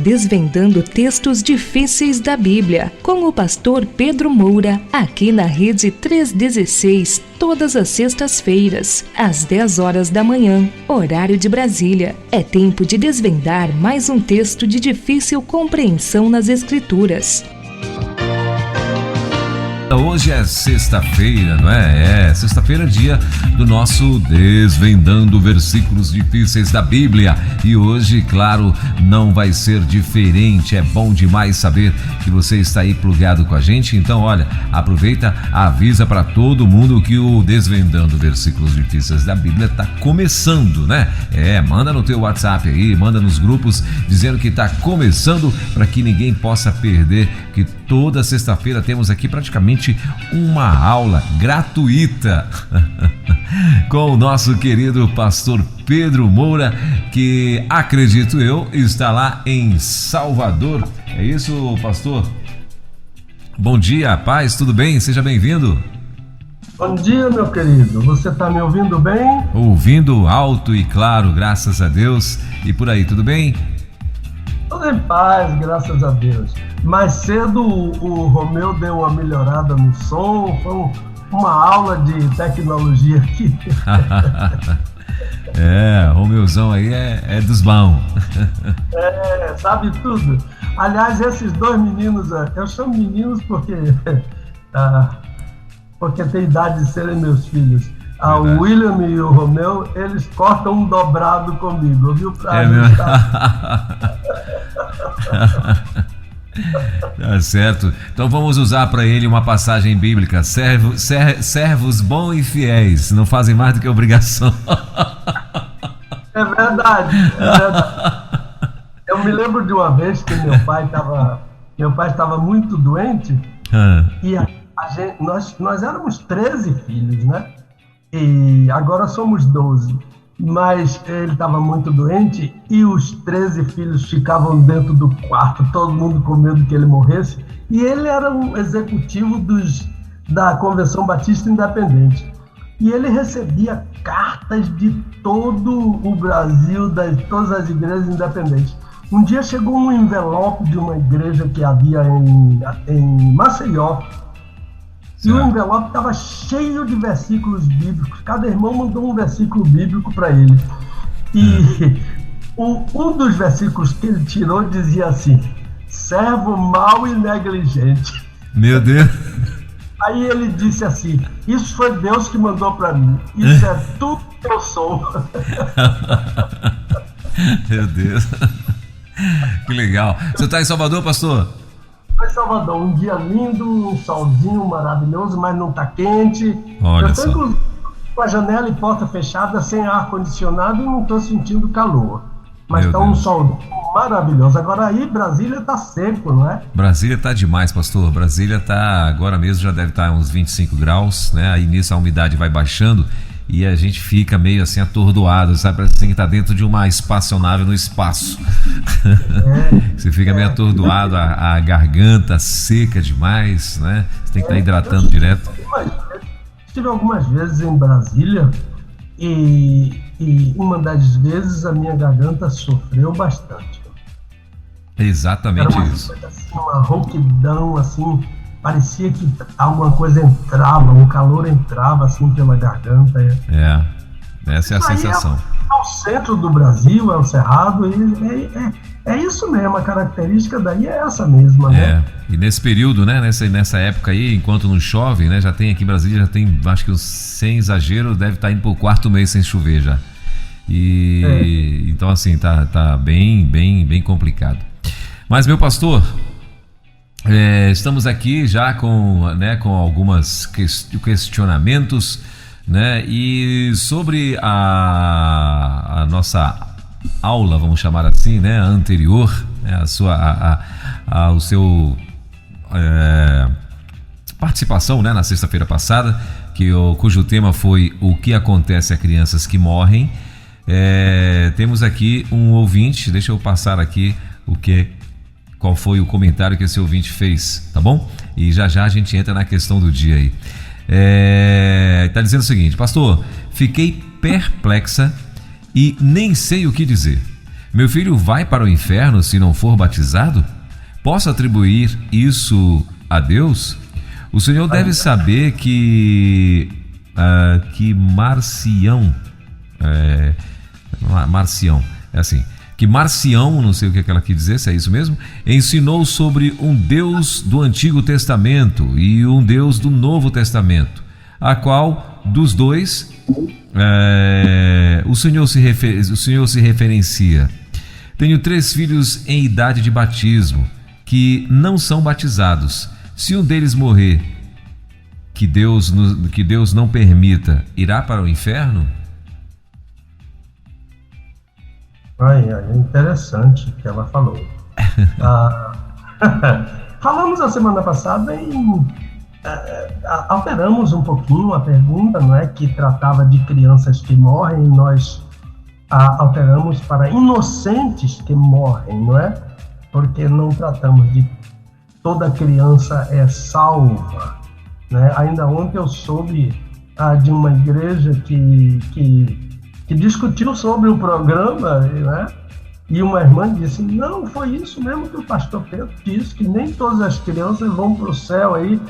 Desvendando textos difíceis da Bíblia, com o pastor Pedro Moura, aqui na Rede 316, todas as sextas-feiras, às 10 horas da manhã, horário de Brasília. É tempo de desvendar mais um texto de difícil compreensão nas Escrituras. Hoje é sexta-feira, não é? Sexta-feira é dia do nosso Desvendando Versículos Difíceis da Bíblia. E hoje, claro, não vai ser diferente. É bom demais saber que você está aí plugado com a gente. Então, olha, aproveita, avisa para todo mundo que o Desvendando Versículos Difíceis da Bíblia está começando, né? Manda no teu WhatsApp aí, manda nos grupos dizendo que está começando para que ninguém possa perder, que toda sexta-feira temos aqui praticamente uma aula gratuita com o nosso querido pastor Pedro Moura, que, acredito eu, está lá em Salvador. É isso, pastor? Bom dia, paz, tudo bem? Seja bem-vindo. Bom dia, meu querido. Você está me ouvindo bem? Ouvindo alto e claro, graças a Deus. E por aí, tudo bem? Tudo em paz, graças a Deus. Mais cedo o Romeu deu uma melhorada no som, foi uma aula de tecnologia aqui. Romeuzão aí é dos bons. Sabe tudo. Aliás, esses dois meninos, eu chamo meninos porque tem idade de serem meus filhos. O William e o Romeu, eles cortam um dobrado comigo, viu? Tá certo. Então vamos usar para ele uma passagem bíblica. Servos bons e fiéis não fazem mais do que obrigação. É verdade. Eu me lembro de uma vez que meu pai estava muito doente e nós éramos 13 filhos, né? E agora somos 12. Mas ele estava muito doente e os 13 filhos ficavam dentro do quarto, todo mundo com medo que ele morresse. E ele era um executivo da Convenção Batista Independente. E ele recebia cartas de todo o Brasil, de todas as igrejas independentes. Um dia chegou um envelope de uma igreja que havia em Maceió. E o envelope estava cheio de versículos bíblicos. Cada irmão mandou um versículo bíblico para ele. E um dos versículos que ele tirou dizia assim: servo mau e negligente. Meu Deus! Aí ele disse assim: isso foi Deus que mandou para mim. Isso é tudo que eu sou. Meu Deus! Que legal. Você está em Salvador, pastor? Em Salvador, um dia lindo, um solzinho maravilhoso, mas não está quente. Olha, eu estou inclusive com a janela e porta fechada, sem ar-condicionado, e não estou sentindo calor. Mas está um sol maravilhoso. Agora aí, Brasília está seco, não é? Brasília está demais, pastor. Brasília está, agora mesmo já deve estar uns 25 graus, né? Aí nisso a umidade vai baixando e a gente fica meio assim atordoado, sabe? Parece que está dentro de uma espaçonave no espaço. Você fica meio atordoado, a garganta seca demais, né? Você tem que estar hidratando direto. Estive algumas vezes em Brasília e uma das vezes a minha garganta sofreu bastante. Exatamente isso. Assim, uma rouquidão, assim, parecia que alguma coisa entrava, um calor entrava assim pela garganta. Essa é a sensação. É o centro do Brasil, é o Cerrado, é isso mesmo, a característica daí é essa mesma, né? E nesse período, né, nessa época aí, enquanto não chove, né, já tem aqui em Brasília, já tem, acho que sem exagero, deve estar indo pro 4º mês sem chover já. Então assim, tá bem complicado. Mas, meu pastor, estamos aqui já com algumas questionamentos, né? E sobre a nossa aula, vamos chamar assim, né? Anterior, né? O seu participação, né? Na sexta-feira passada, cujo tema foi o que acontece a crianças que morrem. Temos aqui um ouvinte, deixa eu passar aqui qual foi o comentário que esse ouvinte fez, tá bom? E já a gente entra na questão do dia aí. Tá dizendo o seguinte: pastor, fiquei perplexa e nem sei o que dizer. Meu filho vai para o inferno se não for batizado? Posso atribuir isso a Deus? O senhor deve saber que Marcião, não sei o que ela quis dizer, se é isso mesmo, ensinou sobre um Deus do Antigo Testamento e um Deus do Novo Testamento, a qual dos dois o senhor se referencia. Tenho 3 filhos em idade de batismo que não são batizados. Se um deles morrer, que Deus não permita, irá para o inferno? É interessante o que ela falou. Falamos a semana passada e alteramos um pouquinho a pergunta, não é, que tratava de crianças que morrem, e nós alteramos para inocentes que morrem, não é? Porque não tratamos de toda criança é salva, né? Ainda ontem eu soube de uma igreja que discutiu sobre o programa, né? E uma irmã disse, não, foi isso mesmo que o pastor Pedro disse, que nem todas as crianças vão para o céu aí,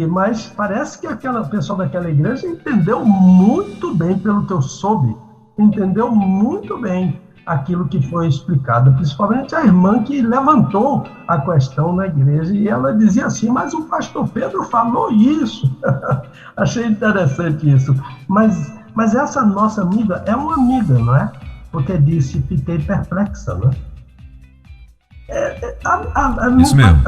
mas parece que aquela pessoa daquela igreja entendeu muito bem, pelo que eu soube, entendeu muito bem aquilo que foi explicado, principalmente a irmã que levantou a questão na igreja, e ela dizia assim, mas o pastor Pedro falou isso. Achei interessante isso, mas essa nossa amiga é uma amiga, não é? Porque disse, fiquei perplexa, não é? Isso mesmo.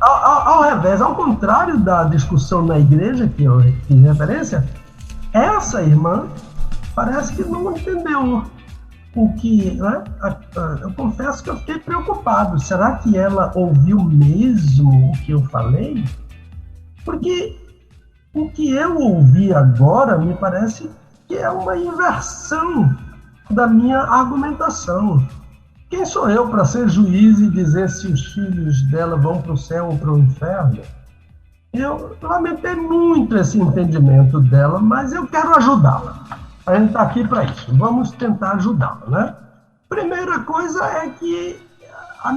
Ao revés, ao contrário da discussão na igreja que eu fiz referência, essa irmã parece que não entendeu o que, né? Eu confesso que eu fiquei preocupado. Será que ela ouviu mesmo o que eu falei? Porque o que eu ouvi agora me parece que é uma inversão da minha argumentação. Quem sou eu para ser juiz e dizer se os filhos dela vão para o céu ou para o inferno? Eu lamentei muito esse entendimento dela, mas eu quero ajudá-la. A gente está aqui para isso. Vamos tentar ajudá-la, né? Primeira coisa é que a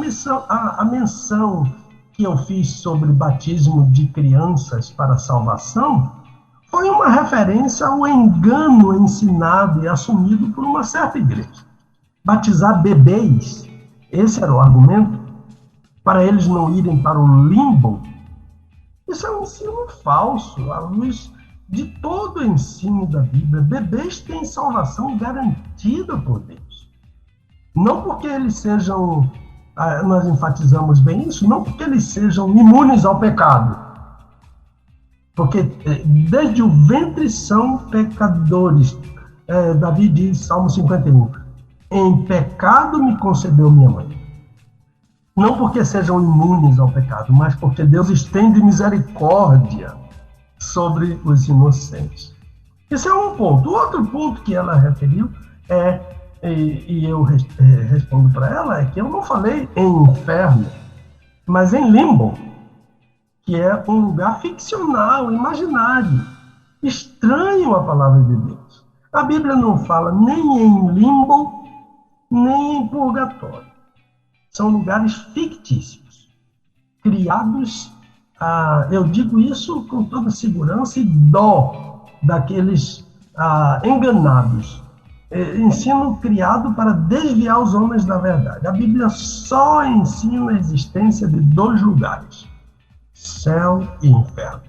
menção que eu fiz sobre batismo de crianças para salvação foi uma referência ao engano ensinado e assumido por uma certa igreja. Batizar bebês, esse era o argumento, para eles não irem para o limbo. Isso é um ensino falso, à luz de todo o ensino da Bíblia. Bebês têm salvação garantida por Deus. Não porque eles sejam, nós enfatizamos bem isso, não porque eles sejam imunes ao pecado. Porque desde o ventre são pecadores. Davi diz, Salmo 51, em pecado me concebeu minha mãe. Não porque sejam imunes ao pecado, mas porque Deus estende misericórdia sobre os inocentes. Isso é um ponto. O outro ponto que ela referiu e eu respondo para ela, é que eu não falei em inferno, mas em limbo, que é um lugar ficcional, imaginário, estranho à palavra de Deus. A Bíblia não fala nem em limbo, nem em purgatório. São lugares fictícios, criados, eu digo isso com toda segurança e dó daqueles enganados. Ensino criado para desviar os homens da verdade. A Bíblia só ensina a existência de 2 lugares, céu e inferno.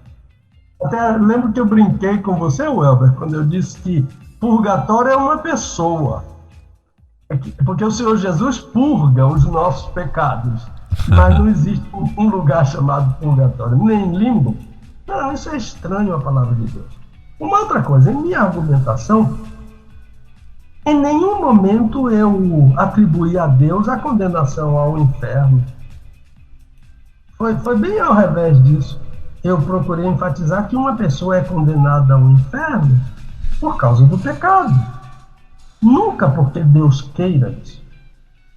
Até lembro que eu brinquei com você, Welber, quando eu disse que purgatório é uma pessoa. Porque o Senhor Jesus purga os nossos pecados, mas não existe um lugar chamado purgatório, nem limbo. Não, isso é estranho à palavra de Deus. Uma outra coisa, em minha argumentação, em nenhum momento eu atribuí a Deus a condenação ao inferno. Foi bem ao revés disso. Eu procurei enfatizar que uma pessoa é condenada ao inferno por causa do pecado. Nunca porque Deus queira isso.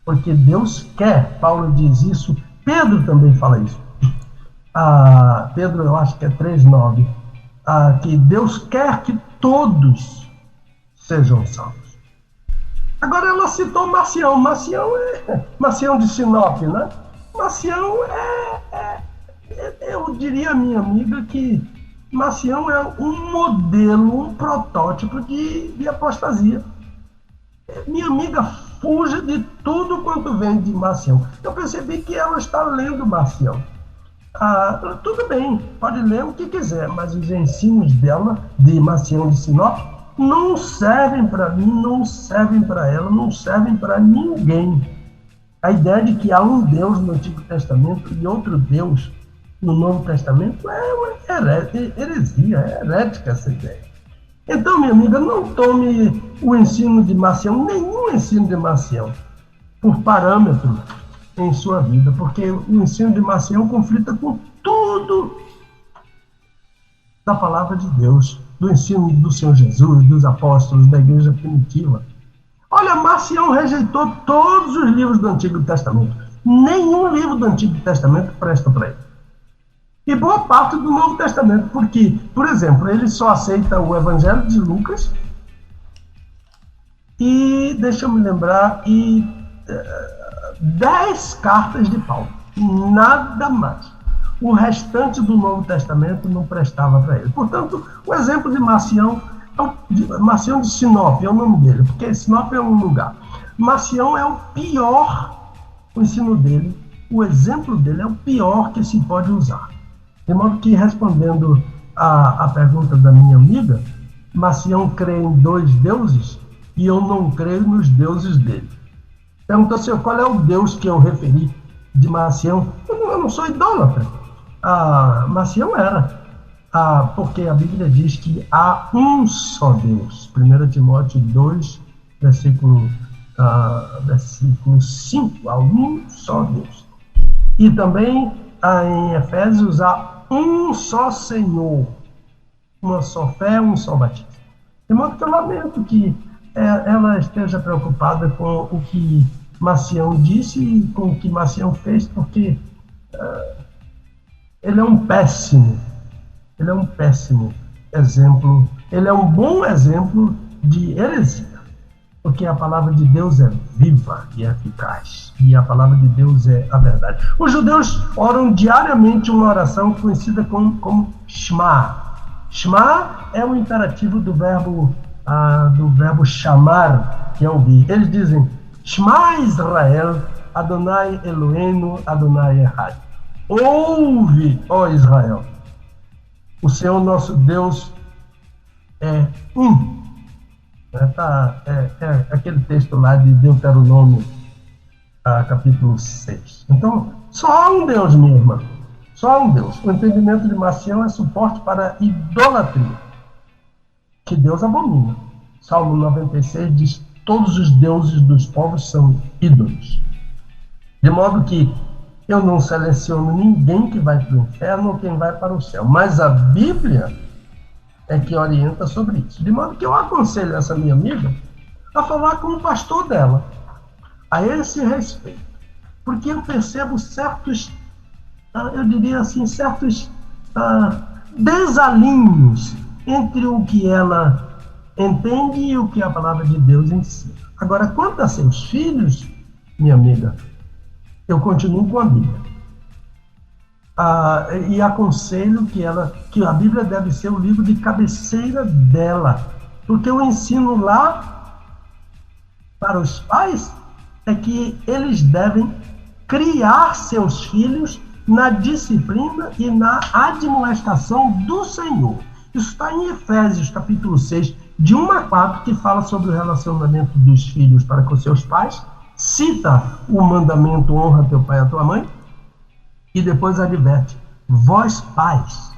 Porque Deus quer. Paulo diz isso. Pedro também fala isso. Pedro, eu acho que é 3:9. Que Deus quer que todos sejam salvos. Agora ela citou Marcião. Marcião de Sinop, né? Marcião eu diria à minha amiga que Marcião é um modelo, um protótipo de apostasia. Minha amiga fuja de tudo quanto vem de Marcião. Eu percebi que ela está lendo Marcião. Tudo bem, pode ler o que quiser, mas os ensinos dela, de Marcião de Sinop, não servem para mim, não servem para ela, não servem para ninguém. A ideia de que há um Deus no Antigo Testamento e outro Deus no Novo Testamento é uma heresia, é herética essa ideia. Então, minha amiga, não tome o ensino de Marcião, nenhum ensino de Marcião, por parâmetro em sua vida, porque o ensino de Marcião conflita com tudo da palavra de Deus, do ensino do Senhor Jesus, dos apóstolos, da igreja primitiva. Olha, Marcião rejeitou todos os livros do Antigo Testamento. Nenhum livro do Antigo Testamento presta para ele. E boa parte do Novo Testamento, porque, por exemplo, ele só aceita o Evangelho de Lucas e, deixa eu me lembrar, 10 cartas de Paulo. Nada mais. O restante do Novo Testamento não prestava para ele. Portanto, o exemplo de Marcião de Sinop é o nome dele, porque Sinop é um lugar. Marcião é o pior, o ensino dele, o exemplo dele é o pior que se pode usar. De modo que, respondendo à pergunta da minha amiga, Marcião crê em 2 deuses e eu não creio nos deuses dele. Perguntou assim, qual é o Deus que eu referi de Marcião? Eu não sou idólatra. Marcião era. Porque a Bíblia diz que há um só Deus. 1 Timóteo 2, versículo 5, há um só Deus. E também em Efésios há um só Senhor, uma só fé, um só batismo. De modo que eu lamento que ela esteja preocupada com o que Marcião disse e com o que Marcião fez, porque ele é um péssimo exemplo, ele é um bom exemplo de heresia, porque a palavra de Deus é viva e eficaz, e a palavra de Deus é a verdade. Os judeus oram diariamente uma oração conhecida como Shema. Shema é o imperativo do verbo chamar, que é ouvir. Eles dizem, Shema Israel, Adonai Eloheinu, Adonai Echad. Ouve, ó Israel, o Senhor nosso Deus é um. É aquele texto lá de Deuteronômio, capítulo 6. Então, só há um Deus, minha irmã. Só há um Deus. O entendimento de Marcião é suporte para a idolatria, que Deus abomina. Salmo 96 diz, todos os deuses dos povos são ídolos. De modo que eu não seleciono ninguém que vai para o inferno ou quem vai para o céu. Mas a Bíblia é que orienta sobre isso. De modo que eu aconselho essa minha amiga a falar com o pastor dela a esse respeito. Porque eu percebo certos, eu diria assim, certos desalinhos entre o que ela entende e o que a palavra de Deus ensina. Agora, quanto a seus filhos, minha amiga, eu continuo com a Bíblia. E aconselho que a Bíblia deve ser o livro de cabeceira dela, porque o ensino lá para os pais é que eles devem criar seus filhos na disciplina e na admoestação do Senhor. Isso está em Efésios, capítulo 6, de 1 a 4, que fala sobre o relacionamento dos filhos para com seus pais, cita o mandamento honra teu pai e a tua mãe, e depois adverte, vós pais,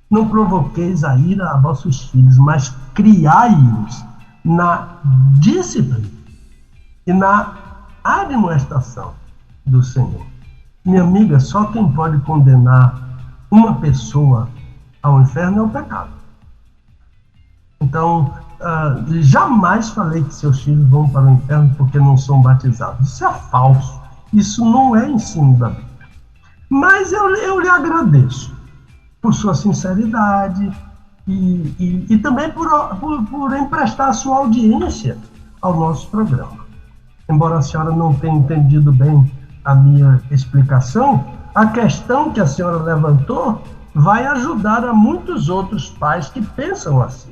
não provoqueis a ira a vossos filhos, mas criai-os na disciplina e na admoestação do Senhor. Minha amiga, só quem pode condenar uma pessoa ao inferno é o pecado. Então, jamais falei que seus filhos vão para o inferno porque não são batizados. Isso é falso. Isso não é ensino da Bíblia. Mas eu lhe agradeço por sua sinceridade e também por emprestar sua audiência ao nosso programa. Embora a senhora não tenha entendido bem a minha explicação, a questão que a senhora levantou vai ajudar a muitos outros pais que pensam assim.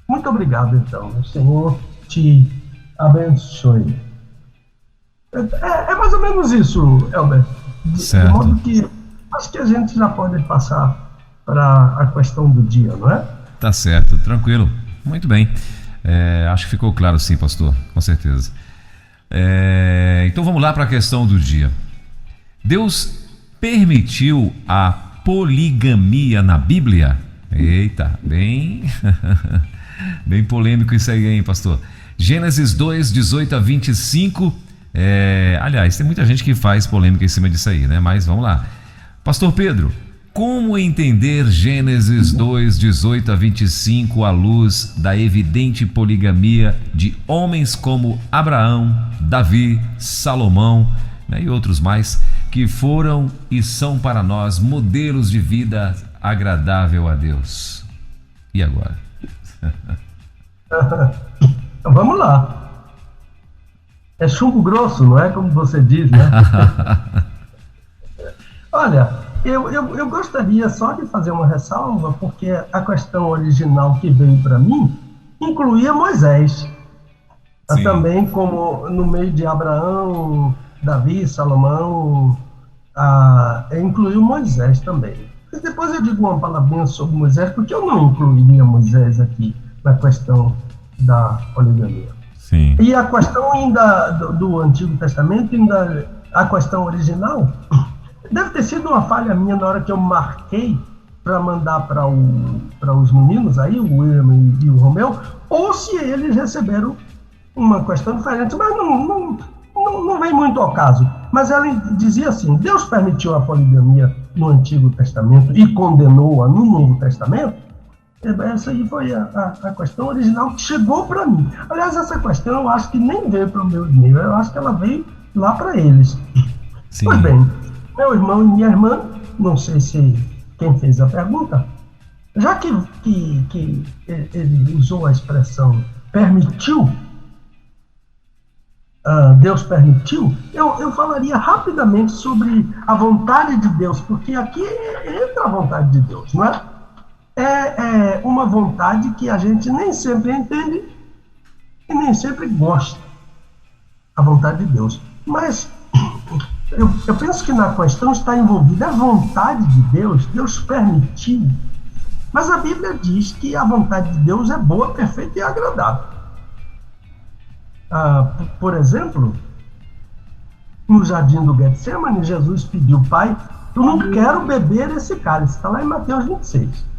Muito obrigado, então. O Senhor te abençoe. É mais ou menos isso, Elber. Certo. De modo que acho que a gente já pode passar para a questão do dia, não é? Tá certo, tranquilo. Muito bem. Acho que ficou claro sim, pastor, com certeza. Então vamos lá para a questão do dia. Deus permitiu a poligamia na Bíblia? Eita, bem polêmico isso aí, hein, pastor? Gênesis 2, 18 a 25. Aliás, tem muita gente que faz polêmica em cima disso aí, né? Mas vamos lá. Pastor Pedro, como entender Gênesis 2, 18 a 25 à luz da evidente poligamia de homens como Abraão, Davi, Salomão, né, e outros mais, que foram e são para nós modelos de vida agradável a Deus? E agora? Vamos lá. É chumbo grosso, não é? Como você diz, né? Olha, eu gostaria só de fazer uma ressalva, porque a questão original que veio para mim incluía Moisés. Também como no meio de Abraão, Davi, Salomão, incluiu Moisés também. Mas depois eu digo uma palavrinha sobre Moisés, porque eu não incluiria Moisés aqui na questão da poligamia. Sim. E a questão ainda do Antigo Testamento, ainda a questão original, deve ter sido uma falha minha na hora que eu marquei para mandar para os meninos aí, o William e o Romeu, ou se eles receberam uma questão diferente, mas não vem muito ao caso. Mas ela dizia assim: Deus permitiu a poligamia no Antigo Testamento e condenou-a no Novo Testamento. Essa aí foi a questão original que chegou para mim. Aliás, essa questão eu acho que nem veio para o meu e-mail, eu acho que ela veio lá para eles. Sim. Pois bem, meu irmão e minha irmã, não sei se quem fez a pergunta, já que ele usou a expressão permitiu, Deus permitiu, eu falaria rapidamente sobre a vontade de Deus, porque aqui entra a vontade de Deus, não é? É uma vontade que a gente nem sempre entende e nem sempre gosta, a vontade de Deus. Mas eu penso que na questão está envolvida a vontade de Deus. Deus permitiu, mas a Bíblia diz que a vontade de Deus é boa, perfeita e agradável. Por exemplo, no jardim do Getsemane, Jesus pediu: Pai, eu não quero beber esse cálice. Está lá em Mateus 26.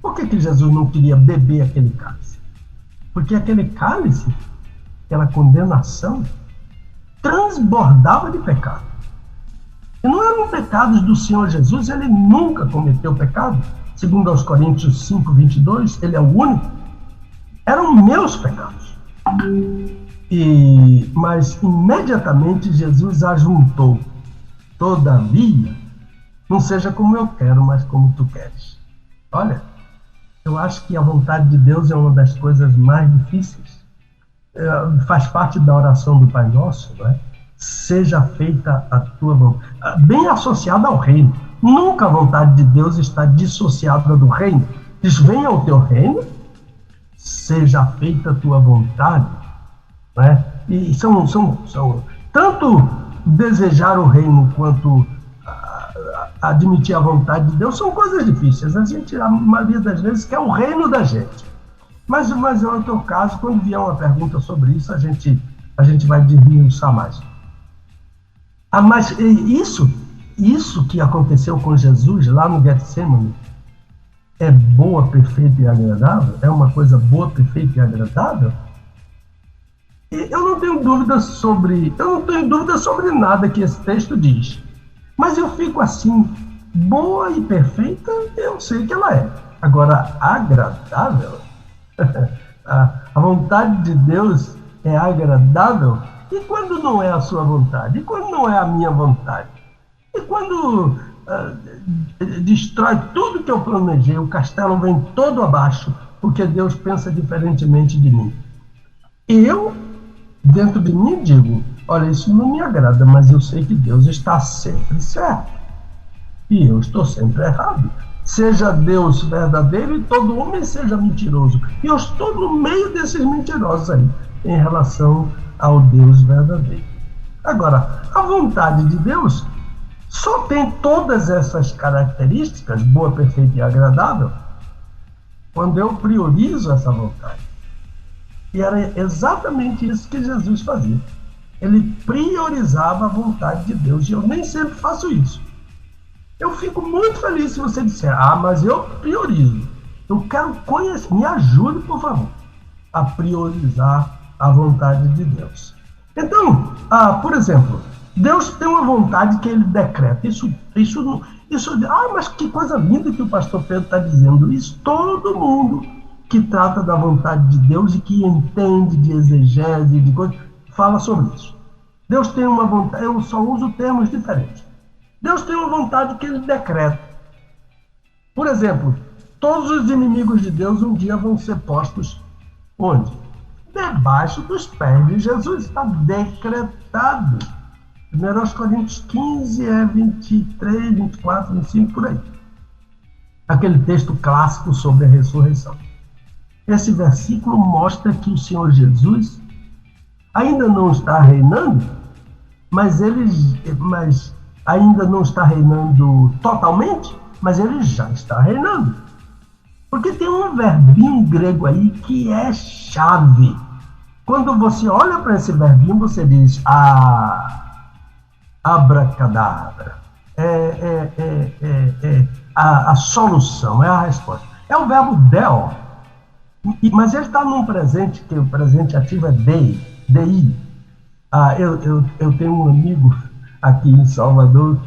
Por que Jesus não queria beber aquele cálice? Porque aquele cálice, aquela condenação, transbordava de pecado. E não eram pecados do Senhor Jesus, ele nunca cometeu pecado. Segundo aos Coríntios 5, 22, ele é o único. Eram meus pecados. Mas imediatamente Jesus ajuntou: todavia, não seja como eu quero, mas como tu queres. Olha, eu acho que a vontade de Deus é uma das coisas mais difíceis. Faz parte da oração do Pai Nosso, não é? Seja feita a tua vontade, bem associada ao reino. Nunca a vontade de Deus está dissociada do reino. Diz: venha o teu reino, seja feita a tua vontade, não é? E são tanto desejar o reino quanto admitir a vontade de Deus são coisas difíceis. A maioria das vezes quer o reino da gente. Mas é o teu caso. Quando vier uma pergunta sobre isso, a gente vai desmiuçar mais. Mas isso que aconteceu com Jesus lá no Getsemane é boa, perfeita e agradável? É uma coisa boa, perfeita e agradável? Eu não tenho dúvida sobre nada que esse texto diz. Mas eu fico assim: boa e perfeita, eu sei que ela é. Agora, agradável? A vontade de Deus é agradável? E quando não é a sua vontade? E quando não é a minha vontade? E quando destrói tudo que eu planejei, o castelo vem todo abaixo, porque Deus pensa diferentemente de mim? Eu, dentro de mim, digo, olha, isso não me agrada, mas eu sei que Deus está sempre certo. E eu estou sempre errado. Seja Deus verdadeiro e todo homem seja mentiroso. E eu estou no meio desses mentirosos aí, em relação ao Deus verdadeiro. Agora, a vontade de Deus só tem todas essas características, boa, perfeita e agradável, quando eu priorizo essa vontade. E era exatamente isso que Jesus fazia. Ele priorizava a vontade de Deus. E eu nem sempre faço isso. Eu fico muito feliz se você disser, mas eu priorizo. Eu quero conhecer, me ajude, por favor, a priorizar a vontade de Deus. Então, por exemplo, Deus tem uma vontade que ele decreta. Mas que coisa linda que o pastor Pedro está dizendo. Isso todo mundo que trata da vontade de Deus e que entende de exegese, de coisa, fala sobre isso. Deus tem uma vontade, eu só uso termos diferentes. Deus tem uma vontade que ele decreta. Por exemplo, todos os inimigos de Deus um dia vão ser postos onde? Debaixo dos pés de Jesus. Está decretado. 1 Coríntios 15, 23, 24, 25, por aí. Aquele texto clássico sobre a ressurreição. Esse versículo mostra que o Senhor Jesus ainda não está reinando, mas ainda não está reinando totalmente, mas ele já está reinando. Porque tem um verbinho grego aí que é chave. Quando você olha para esse verbinho, você diz abracadabra. A solução, é a resposta. É o verbo deo, mas ele está num presente, que o presente ativo é dei. Eu tenho um amigo aqui em Salvador,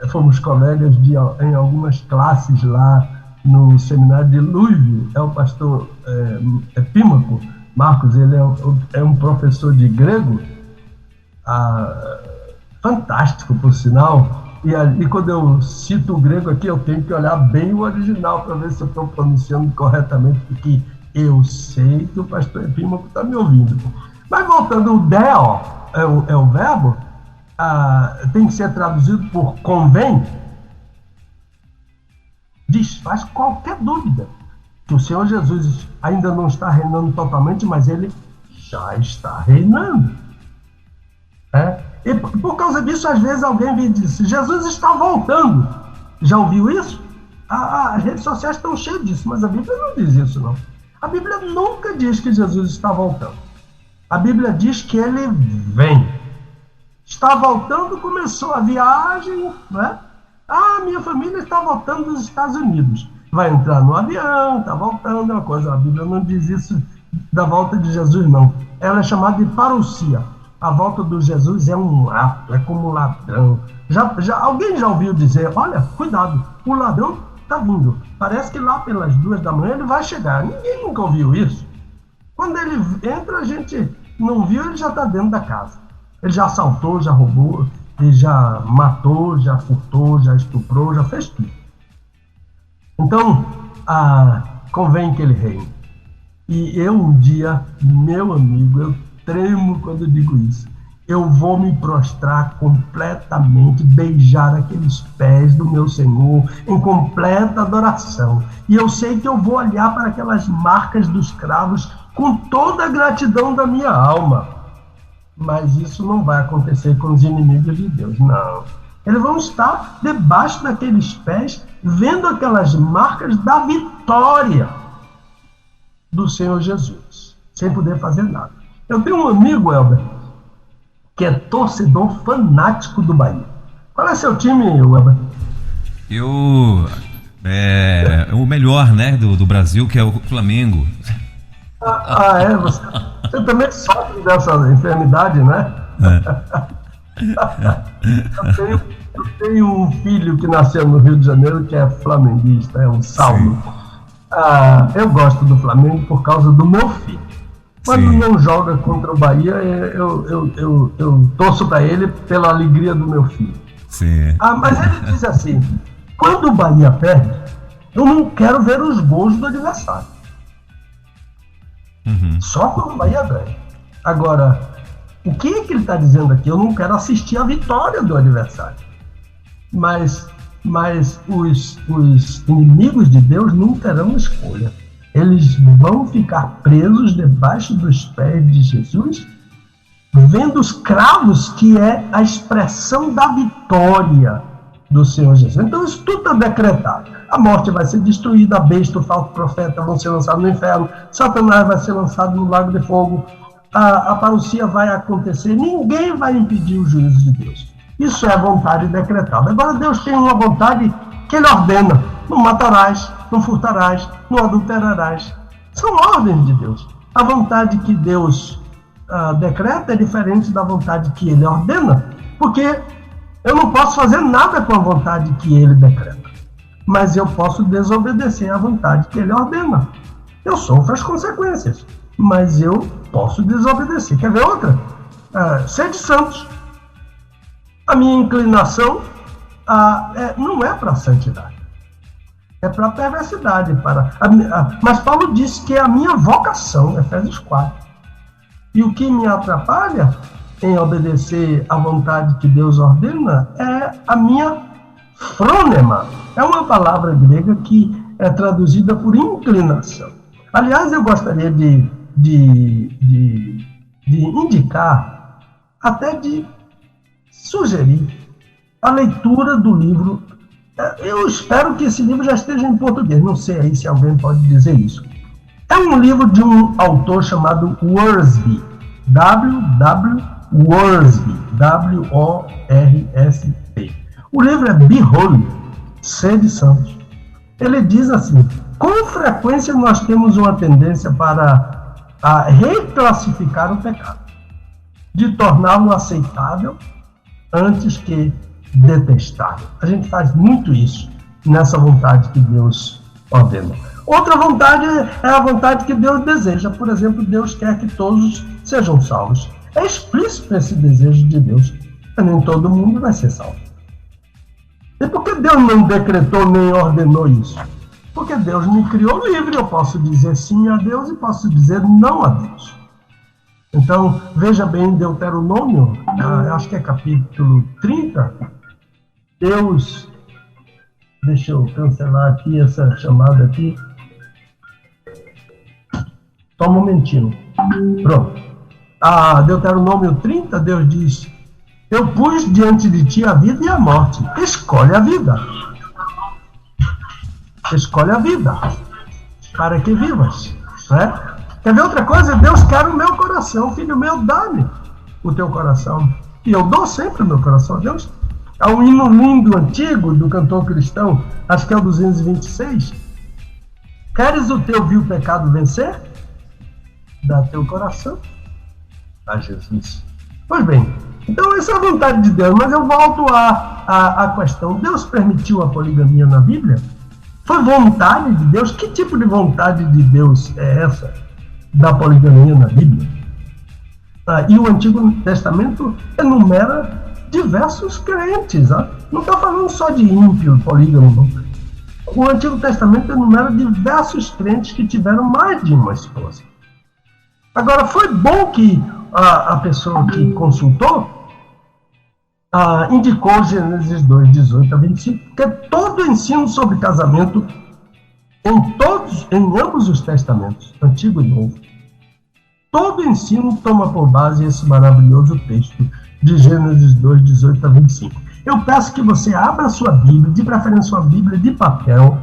fomos colegas em algumas classes lá no seminário de Louisville. É o pastor Epímaco Marcos, ele é um professor de grego, fantástico, por sinal. E quando eu cito o grego aqui, eu tenho que olhar bem o original para ver se eu estou pronunciando corretamente, porque eu sei que o pastor Epímaco está me ouvindo. Mas voltando, o deo é o verbo, tem que ser traduzido por convém, desfaz qualquer dúvida que o Senhor Jesus ainda não está reinando totalmente, mas ele já está reinando. E por causa disso, às vezes alguém vem e diz, Jesus está voltando. Já ouviu isso? As redes sociais estão cheias disso, mas a Bíblia não diz isso, não. A Bíblia nunca diz que Jesus está voltando. A Bíblia diz que ele vem. Está voltando, começou a viagem, né? Minha família está voltando dos Estados Unidos. Vai entrar no avião, está voltando, é uma coisa. A Bíblia não diz isso da volta de Jesus, não. Ela é chamada de parousia. A volta de Jesus é um ato, é como um ladrão. Alguém já ouviu dizer, olha, cuidado, o ladrão está vindo. Parece que lá pelas 2 da manhã ele vai chegar. Ninguém nunca ouviu isso. Quando ele entra, a gente não viu, ele já está dentro da casa. Ele já assaltou, já roubou, ele já matou, já furtou, já estuprou, já fez tudo. Então, convém que ele reine. E eu um dia, meu amigo, eu tremo quando eu digo isso. Eu vou me prostrar completamente, beijar aqueles pés do meu Senhor em completa adoração. E eu sei que eu vou olhar para aquelas marcas dos cravos com toda a gratidão da minha alma. Mas isso não vai acontecer com os inimigos de Deus, não. Eles vão estar debaixo daqueles pés, vendo aquelas marcas da vitória do Senhor Jesus, sem poder fazer nada. Eu tenho um amigo, Elber, que é torcedor fanático do Bahia. Qual é seu time, Elber? O melhor, né, do Brasil, que é o Flamengo. Você também sofre dessa enfermidade, né? Eu tenho um filho que nasceu no Rio de Janeiro que é flamenguista, é um Saulo. Eu gosto do Flamengo por causa do meu filho. Quando não joga contra o Bahia, eu torço para ele pela alegria do meu filho. Sim. Mas ele diz assim, quando o Bahia perde, eu não quero ver os gols do adversário. Só quando o Bahia ganha. Agora, o que é que ele está dizendo aqui? Eu não quero assistir a vitória do adversário. Mas os inimigos de Deus não terão escolha. Eles vão ficar presos debaixo dos pés de Jesus, vendo os cravos, que é a expressão da vitória do Senhor Jesus. Então isso tudo está decretado. A morte vai ser destruída, a besta, o falso profeta vão ser lançados no inferno, Satanás vai ser lançado no lago de fogo, a parousia vai acontecer, ninguém vai impedir o juízo de Deus. Isso é a vontade decretada. Agora Deus tem uma vontade que Ele ordena: não matarás, não furtarás, não adulterarás. São ordens de Deus. A vontade que Deus decreta é diferente da vontade que Ele ordena, porque eu não posso fazer nada com a vontade que Ele decreta, mas eu posso desobedecer à vontade que Ele ordena. Eu sofro as consequências, mas eu posso desobedecer. Quer ver outra? Sede santos. A minha inclinação não é para a santidade, é para a perversidade. Mas Paulo disse que é a minha vocação, Efésios 4. E o que me atrapalha em obedecer à vontade que Deus ordena é a minha frônema. É uma palavra grega que é traduzida por inclinação. Aliás, eu gostaria de indicar, até de sugerir a leitura do livro. Eu espero que esse livro já esteja em português, não sei aí se alguém pode dizer isso. É um livro de um autor chamado Wiersbe, W.W. Wiersbe, W-O-R-S-B. O livro é Behold, Sede Santos. Ele diz assim: com frequência nós temos uma tendência para reclassificar o pecado, de torná-lo aceitável antes que detestável. A gente faz muito isso nessa vontade que Deus ordena. Outra vontade é a vontade que Deus deseja. Por exemplo, Deus quer que todos sejam salvos. É explícito esse desejo de Deus. Nem todo mundo vai ser salvo. E por que Deus não decretou nem ordenou isso? Porque Deus me criou livre. Eu posso dizer sim a Deus e posso dizer não a Deus. Então, veja bem, Deuteronômio, acho que é capítulo 30, Deus... Deixa eu cancelar aqui essa chamada aqui. Só um momentinho. Pronto. Deuteronômio 30, Deus diz: eu pus diante de ti a vida e a morte. Escolhe a vida. Escolhe a vida, para que vivas. Né? Quer ver outra coisa? Deus quer o meu coração. Filho meu, dá-me o teu coração. E eu dou sempre o meu coração a Deus. Há um hino lindo, antigo, do cantor cristão, acho que é o 226. Queres o teu vil pecado vencer? Dá teu coração a Jesus. Pois bem, então essa é a vontade de Deus, mas eu volto à questão. Deus permitiu a poligamia na Bíblia? Foi vontade de Deus? Que tipo de vontade de Deus é essa da poligamia na Bíblia? E o Antigo Testamento enumera diversos crentes. Não está falando só de ímpio, polígamo, não. O Antigo Testamento enumera diversos crentes que tiveram mais de uma esposa. Agora, foi bom que a pessoa que consultou indicou Gênesis 2, 18 a 25, porque todo o ensino sobre casamento, em ambos os testamentos, Antigo e Novo, todo o ensino toma por base esse maravilhoso texto de Gênesis 2, 18 a 25. Eu peço que você abra sua Bíblia, de preferência sua Bíblia de papel,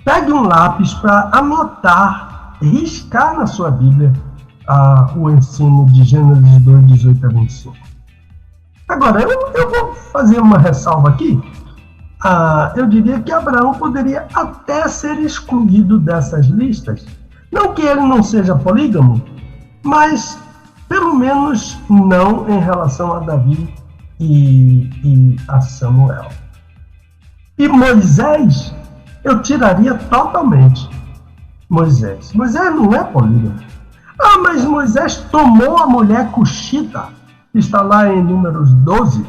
pegue um lápis para anotar, riscar na sua Bíblia o ensino de Gênesis 2, 18 a 25. Agora, eu vou fazer uma ressalva aqui. Eu diria que Abraão poderia até ser excluído dessas listas. Não que ele não seja polígamo, mas pelo menos não em relação a Davi e a Samuel. E Moisés, eu tiraria totalmente. Moisés não é polígamo. Mas Moisés tomou a mulher cuxita, está lá em Números 12.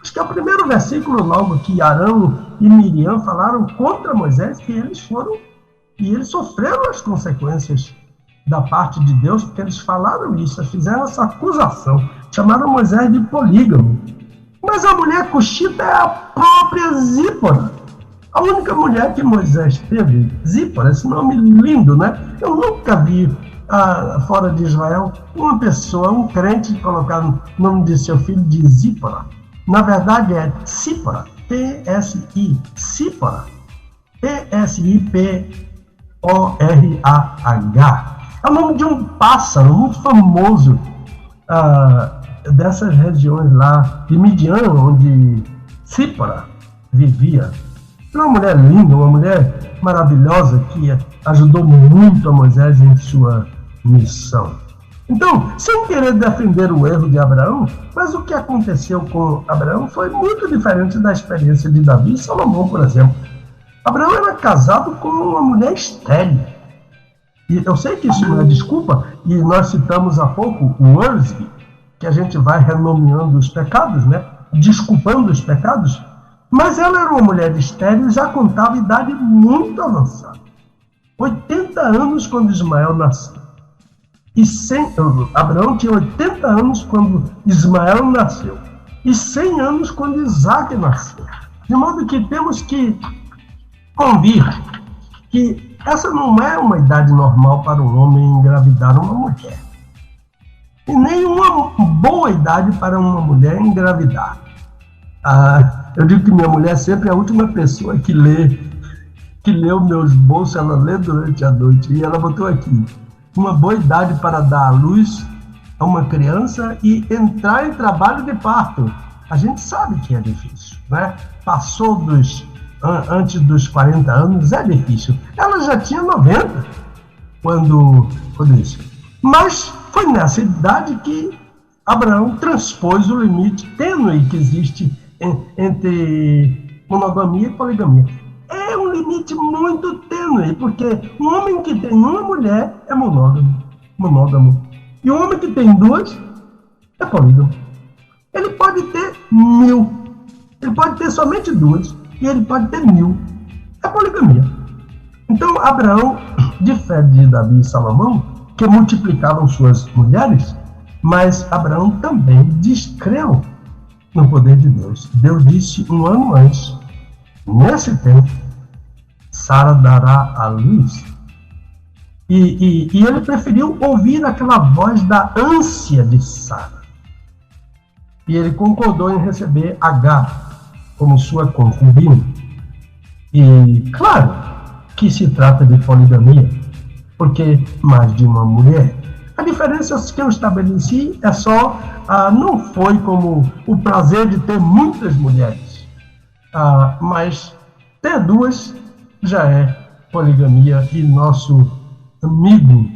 Acho que é o primeiro versículo logo que Arão e Miriam falaram contra Moisés, que eles foram e eles sofreram as consequências da parte de Deus, porque eles falaram isso, fizeram essa acusação, chamaram Moisés de polígamo. Mas a mulher cuxita é a própria Zípora. A única mulher que Moisés teve, Zípora, esse nome lindo, né? Eu nunca vi, fora de Israel, uma pessoa, um crente, colocar o nome de seu filho de Zípora. Na verdade é Tsípora, T-S-I, Tsípora, T-S-I-P-O-R-A-H. É o nome de um pássaro muito famoso dessas regiões lá de Midian, onde Tsípora vivia. Uma mulher linda, uma mulher maravilhosa que ajudou muito a Moisés em sua missão. Então, sem querer defender o erro de Abraão, mas o que aconteceu com Abraão foi muito diferente da experiência de Davi e Salomão, por exemplo. Abraão era casado com uma mulher estéril. E eu sei que isso não é desculpa, e nós citamos há pouco o Wiersbe, que a gente vai renomeando os pecados, né? Desculpando os pecados, mas ela era uma mulher estéril e já contava idade muito avançada. 80 anos quando Ismael nasceu. Abraão tinha 80 anos quando Ismael nasceu. E 100 anos quando Isaac nasceu. De modo que temos que convir que essa não é uma idade normal para um homem engravidar uma mulher. E nem uma boa idade para uma mulher engravidar. Eu digo que minha mulher sempre é a última pessoa que lê os meus bolsos, ela lê durante a noite. E ela botou aqui, uma boa idade para dar à luz a uma criança e entrar em trabalho de parto. A gente sabe que é difícil, né? Passou antes dos 40 anos, é difícil. Ela já tinha 90 quando isso. Mas foi nessa idade que Abraão transpôs o limite tênue que existe entre monogamia e poligamia. É um limite muito tênue, porque um homem que tem uma mulher é monógamo. E um homem que tem duas é polígamo. Ele pode ter 1000, ele pode ter somente duas, e ele pode ter 1000. É poligamia. Então, Abraão, difere de Davi e Salomão, que multiplicavam suas mulheres, mas Abraão também descreu no poder de Deus. Deus disse um ano antes, nesse tempo, Sara dará à luz. E ele preferiu ouvir aquela voz da ânsia de Sara. E ele concordou em receber Agar como sua concubina. E claro que se trata de poligamia, porque mais de uma mulher. A diferença que eu estabeleci é só, não foi como o prazer de ter muitas mulheres, mas ter duas já é poligamia. E nosso amigo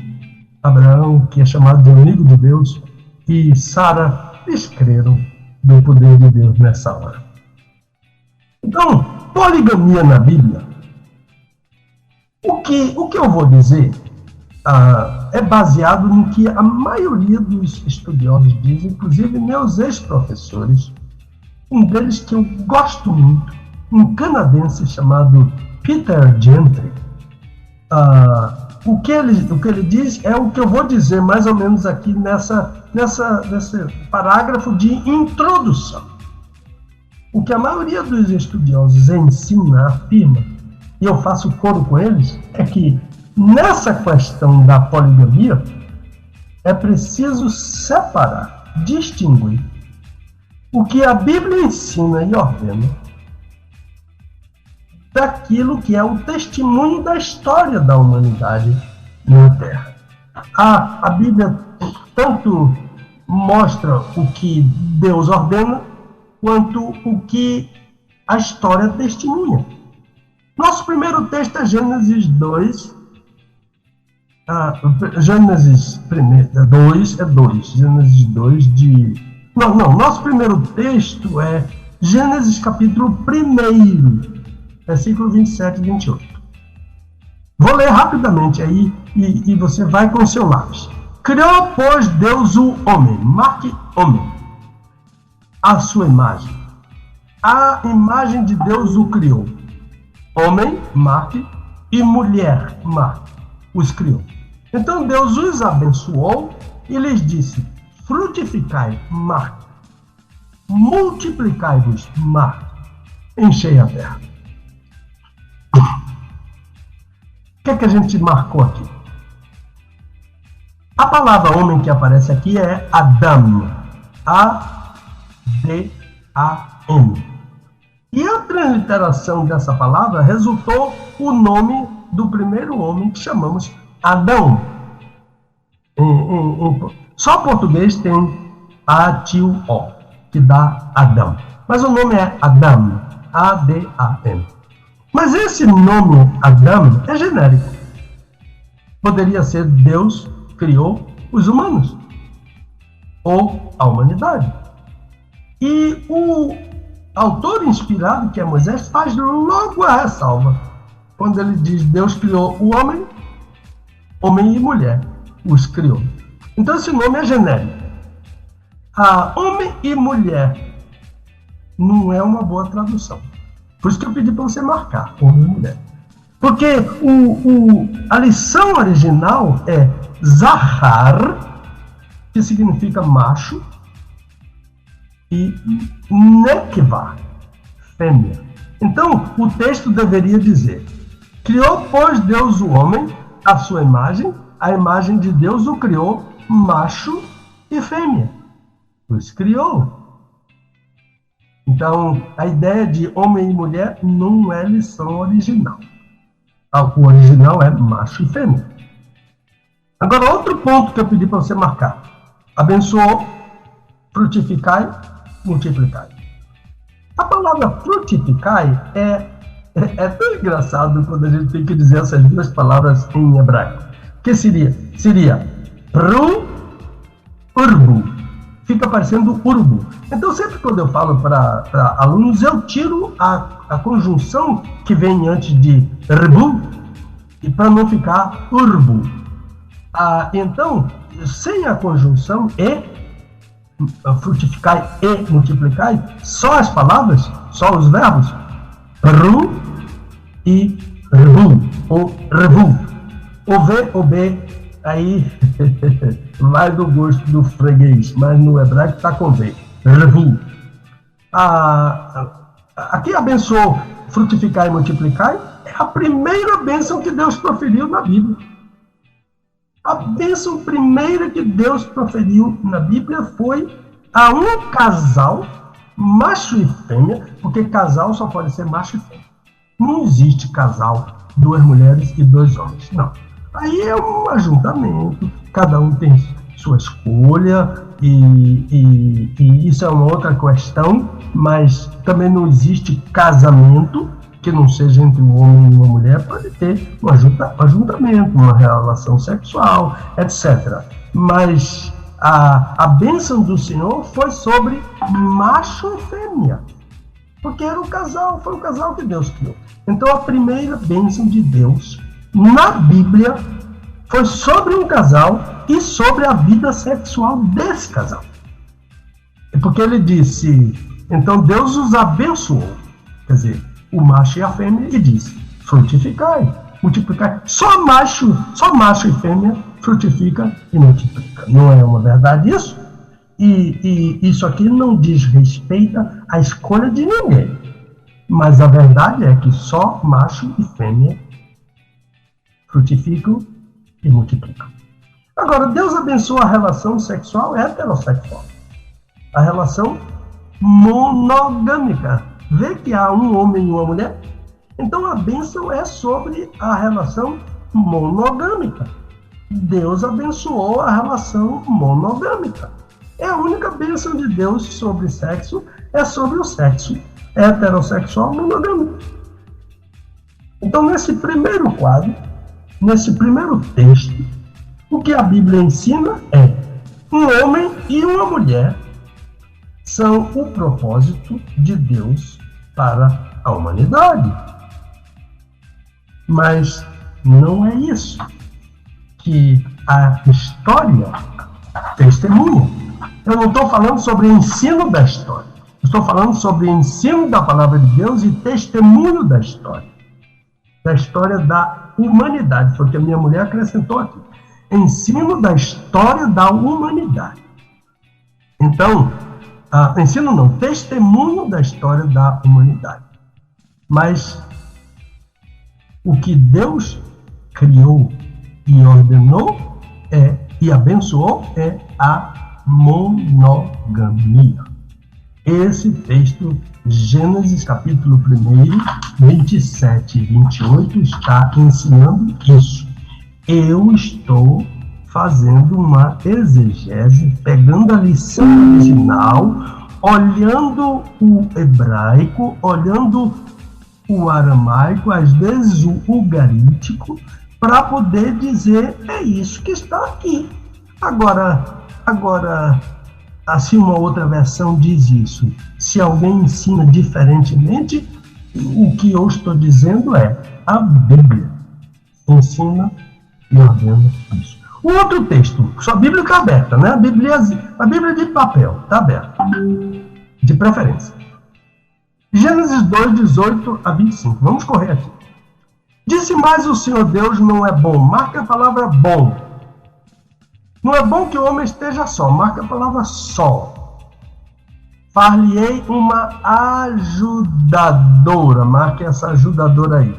Abraão, que é chamado de amigo de Deus, e Sara descreram do poder de Deus nessa hora. Então, poligamia na Bíblia, o que eu vou dizer é baseado no que a maioria dos estudiosos dizem, inclusive meus ex-professores, um deles que eu gosto muito, um canadense chamado Peter Gentry. O que ele diz é o que eu vou dizer mais ou menos aqui nesse parágrafo de introdução. O que a maioria dos estudiosos ensina, afirma, e eu faço coro com eles, é que nessa questão da poligamia é preciso separar, distinguir o que a Bíblia ensina e ordena daquilo que é o testemunho da história da humanidade na Terra. A Bíblia tanto mostra o que Deus ordena, quanto o que a história testemunha. Nosso primeiro texto é Gênesis 2. Gênesis 2 é 2. Gênesis 2 de... Não, nosso primeiro texto é Gênesis capítulo 1, versículo 27 e 28. Vou ler rapidamente aí e você vai com o seu lápis. Criou, pois, Deus o homem. Marque homem. A sua imagem. A imagem de Deus o criou. Homem, marque, e mulher, marque. Os criou. Então Deus os abençoou e lhes disse: frutificai mais, multiplicai-vos mais, enchei a terra. O que é que a gente marcou aqui? A palavra homem que aparece aqui é Adam. A-D-A-M. E a transliteração dessa palavra resultou o nome do primeiro homem que chamamos Adão. Só o português tem A-T-U-O, que dá Adão. Mas o nome é Adam. A-D-A-M. Mas esse nome Adão é genérico. Poderia ser Deus criou os humanos ou a humanidade. E o autor inspirado, que é Moisés, faz logo a ressalva quando ele diz: Deus criou o homem, homem e mulher, os criou. Então esse nome é genérico. Homem e mulher não é uma boa tradução. Por isso que eu pedi para você marcar homem e mulher. Porque a lição original é Zahar, que significa macho, e Nekva, fêmea. Então, o texto deveria dizer: criou, pois, Deus o homem, à sua imagem, a imagem de Deus o criou, macho e fêmea. Os criou. Então, a ideia de homem e mulher não é lição original. O original é macho e fêmea. Agora, outro ponto que eu pedi para você marcar. Abençoou, frutificai, multiplicai. A palavra frutificai é tão engraçado quando a gente tem que dizer essas duas palavras em hebraico. Que seria pru, urbu. Fica parecendo urbo. Então, sempre quando eu falo para alunos, eu tiro a conjunção que vem antes de rbu, e para não ficar urbo. Então, sem a conjunção e, frutificai e multiplicai, só as palavras, só os verbos, ru e rbu, ou revu. O V, o B, aí vai do gosto do freguês, mas no hebraico está com V. Revu. Aqui abençoou, frutificar e multiplicar, é a primeira bênção que Deus proferiu na Bíblia. A bênção primeira que Deus proferiu na Bíblia foi a um casal, macho e fêmea, porque casal só pode ser macho e fêmea. Não existe casal, duas mulheres e dois homens, não. Aí é um ajuntamento, cada um tem sua escolha, e isso é uma outra questão, mas também não existe casamento que não seja entre um homem e uma mulher. Pode ter um ajuntamento, uma relação sexual, etc. Mas a bênção do Senhor foi sobre macho e fêmea, porque era um casal, foi o casal que Deus criou. Então a primeira bênção de Deus na Bíblia foi sobre um casal e sobre a vida sexual desse casal. Porque ele disse, então Deus os abençoou, quer dizer, o macho e a fêmea, e disse: frutificai, multiplicai. Só macho e fêmea frutifica e multiplica. Não é uma verdade isso? E isso aqui não diz respeito à escolha de ninguém. Mas a verdade é que só macho e fêmea frutificam e multiplicam. Agora, Deus abençoa a relação sexual heterossexual. A relação monogâmica. Vê que há um homem e uma mulher? Então a bênção é sobre a relação monogâmica. Deus abençoou a relação monogâmica. É a única bênção de Deus sobre sexo, é sobre o sexo heterossexual monogâmico. Então, nesse primeiro quadro, nesse primeiro texto, o que a Bíblia ensina é: um homem e uma mulher são o propósito de Deus para a humanidade. Mas não é isso que a história testemunha. Eu não estou falando sobre o ensino da história. Estou falando sobre o ensino da palavra de Deus e testemunho da história da humanidade. Foi o que a minha mulher acrescentou aqui. ensino da história da humanidade. Então, ensino não, testemunho da história da humanidade. Mas o que Deus criou e ordenou e abençoou é a monogamia. Esse texto, Gênesis capítulo 1, 27 e 28, está ensinando isso. Eu estou fazendo uma exegese, pegando a lição original, olhando o hebraico, olhando o aramaico, às vezes o ugarítico, para poder dizer, é isso que está aqui. Agora, assim, uma outra versão diz isso. Se alguém ensina diferentemente, o que eu estou dizendo é, a Bíblia ensina e ordena isso. O outro texto, sua Bíblia está aberta, né? A Bíblia de papel, está aberta, de preferência. Gênesis 2, 18 a 25. Vamos correr aqui. Disse mais o Senhor Deus, não é bom. Marca a palavra bom. Não é bom que o homem esteja só. Marca a palavra só. Far-lhe-ei uma ajudadora. Marque essa ajudadora aí.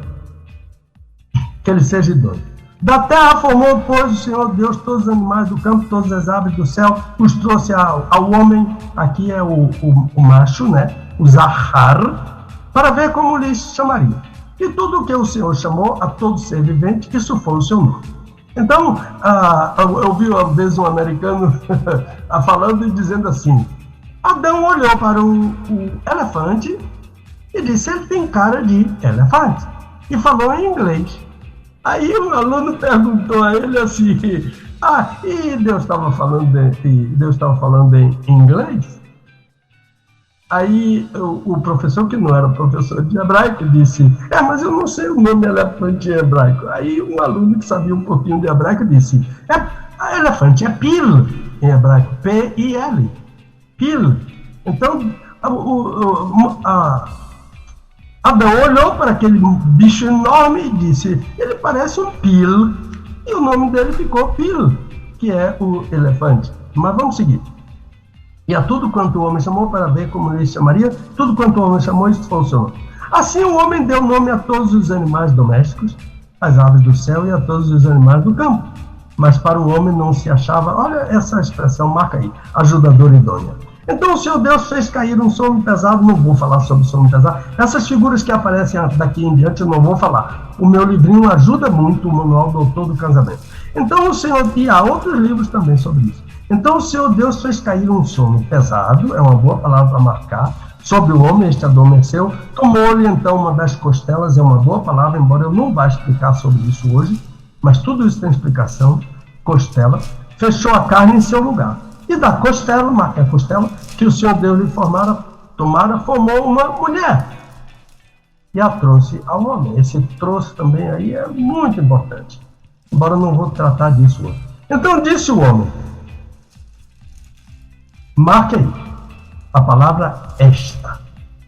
Que ele seja idôneo. Da terra formou, pois, o Senhor Deus todos os animais do campo, todas as aves do céu, os trouxe ao homem, aqui é o macho, né? O Zahar, para ver como lhes chamaria. E tudo o que o Senhor chamou a todo ser vivente, isso foi o seu nome. Então, eu vi uma vez um americano falando e dizendo assim, Adão olhou para o elefante e disse, ele tem cara de elefante. E falou em inglês. Aí um aluno perguntou a ele assim, e Deus estava falando em inglês? Aí o professor, que não era professor de hebraico, disse, mas eu não sei o nome elefante em hebraico. Aí um aluno que sabia um pouquinho de hebraico disse, elefante é pil em hebraico, P-I-L, pil. Então, Adão olhou para aquele bicho enorme e disse, ele parece um pil, e o nome dele ficou Pil, que é o elefante. Mas vamos seguir. E a tudo quanto o homem chamou, para ver como ele chamaria, tudo quanto o homem chamou, isso foi o seu nome. Assim o homem deu nome a todos os animais domésticos, às aves do céu e a todos os animais do campo. Mas para o homem não se achava, olha essa expressão, marca aí, ajudador idônea. Então o Senhor Deus fez cair um sono pesado, não vou falar sobre sono pesado, essas figuras que aparecem daqui em diante eu não vou falar. O meu livrinho ajuda muito, o Manual Doutor do Casamento. Então o Senhor, e há outros livros também sobre isso. Então o Senhor Deus fez cair um sono pesado, é uma boa palavra para marcar, sobre o homem, este adormeceu, tomou-lhe então uma das costelas, é uma boa palavra, embora eu não vá explicar sobre isso hoje, mas tudo isso tem explicação, costela, fechou a carne em seu lugar. E da costela, marca a costela, que o Senhor Deus lhe formou uma mulher. E a trouxe ao homem. Esse trouxe também aí é muito importante. Embora eu não vou tratar disso hoje. Então disse o homem, marque aí, a palavra esta.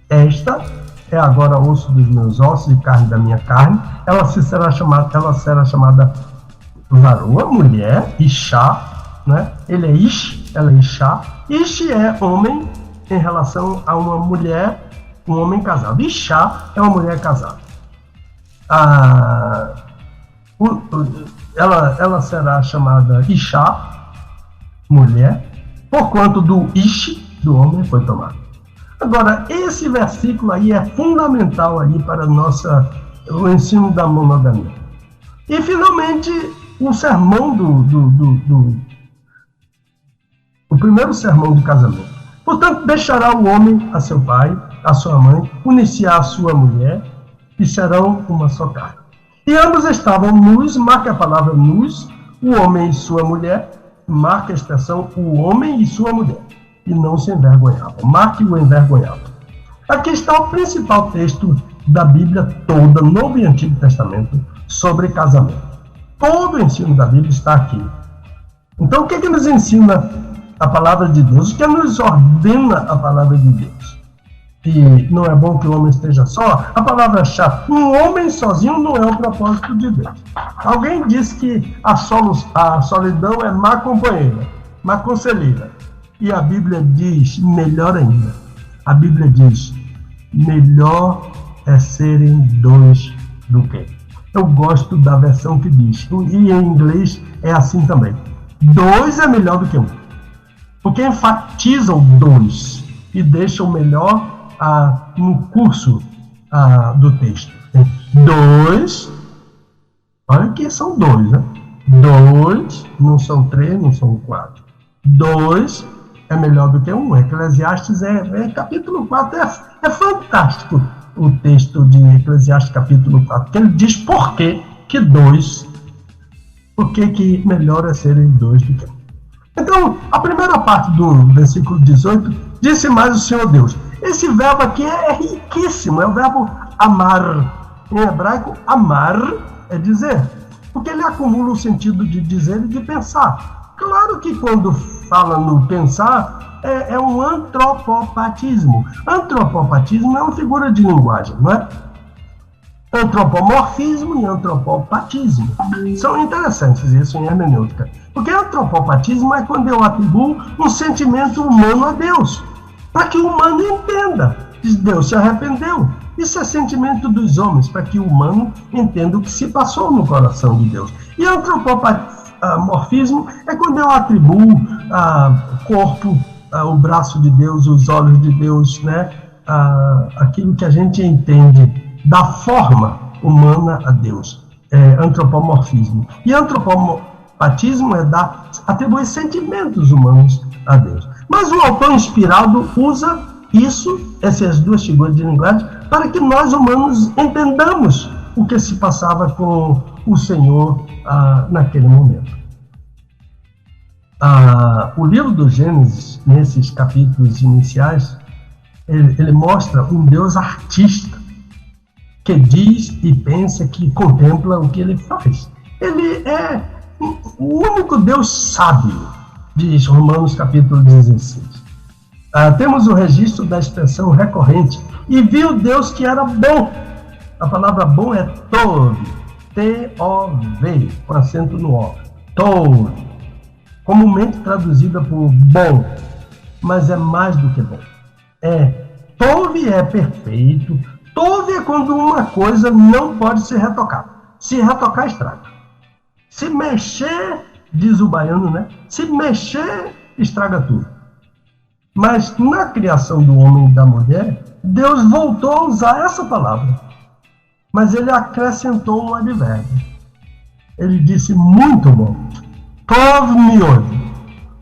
Esta é agora osso dos meus ossos e carne da minha carne. Ela será chamada varoa, mulher, Ishá, né? Ele é Ish, ela é Ishá. Ish é homem em relação a uma mulher, um homem casado. Ishá é uma mulher casada. Ela será chamada Ishá, mulher, porquanto do Ish, do homem, foi tomado. Agora, esse versículo aí é fundamental aí para o ensino da monogamia. E, finalmente, o sermão o primeiro sermão do casamento. Portanto, deixará o homem a seu pai, a sua mãe, unir-se à sua mulher, e serão uma só carne. E ambos estavam nus, marca a palavra nus, o homem e sua mulher, marca a expressão o homem e sua mulher, e não se envergonhavam. Marque o envergonhado. Aqui está o principal texto da Bíblia toda, Novo e Antigo Testamento, sobre casamento. Todo o ensino da Bíblia está aqui. Então, o que nos ensina a palavra de Deus? O que nos ordena a palavra de Deus? e não é bom que o homem esteja só, a palavra-chave, um homem sozinho não é o propósito de Deus. Alguém disse que a solidão é má companheira, má conselheira. E a Bíblia diz, melhor ainda, a Bíblia diz, melhor é serem dois do que. Eu gosto da versão que diz, e em inglês é assim também. Dois é melhor do que um. Porque enfatiza o dois e deixa o melhor no curso do texto. Dois, olha que são dois, né? Dois, não são três, não são quatro. Dois é melhor do que um. Eclesiastes capítulo 4, é fantástico o texto de Eclesiastes capítulo 4, que ele diz por que dois, por que melhor é serem dois do que um. Então, a primeira parte do versículo 18, disse mais o Senhor Deus. Esse verbo aqui é riquíssimo, é o verbo amar. Em hebraico, amar é dizer, porque ele acumula o sentido de dizer e de pensar. Claro que quando fala no pensar, é um antropopatismo. Antropopatismo é uma figura de linguagem, não é? Antropomorfismo e antropopatismo são interessantes, isso em hermenêutica. Porque antropopatismo é quando eu atribuo um sentimento humano a Deus, para que o humano entenda que Deus se arrependeu. Isso é sentimento dos homens, para que o humano entenda o que se passou no coração de Deus. E antropomorfismo é quando eu atribuo o corpo, o braço de Deus, os olhos de Deus, né? Aquilo que a gente entende da forma humana a Deus. É antropomorfismo. E antropopatismo é atribuir sentimentos humanos a Deus. Mas o autor inspirado usa essas duas figuras de linguagem, para que nós humanos entendamos o que se passava com o Senhor naquele momento. O livro do Gênesis, nesses capítulos iniciais, ele mostra um Deus artista, que diz e pensa, que contempla o que ele faz. Ele é o único Deus sábio, diz Romanos capítulo 16. Temos o registro da expressão recorrente, e viu Deus que era bom. A palavra bom é tov, T-O-V, com acento no O, tov, comumente traduzida por bom, mas é mais do que bom. Tov é perfeito. Tov é quando uma coisa não pode ser retocada. Se retocar, estraga. Se mexer, diz o baiano, né? Se mexer, estraga tudo. Mas na criação do homem e da mulher, Deus voltou a usar essa palavra. Mas ele acrescentou um advérbio. Ele disse muito bom. Tov miod.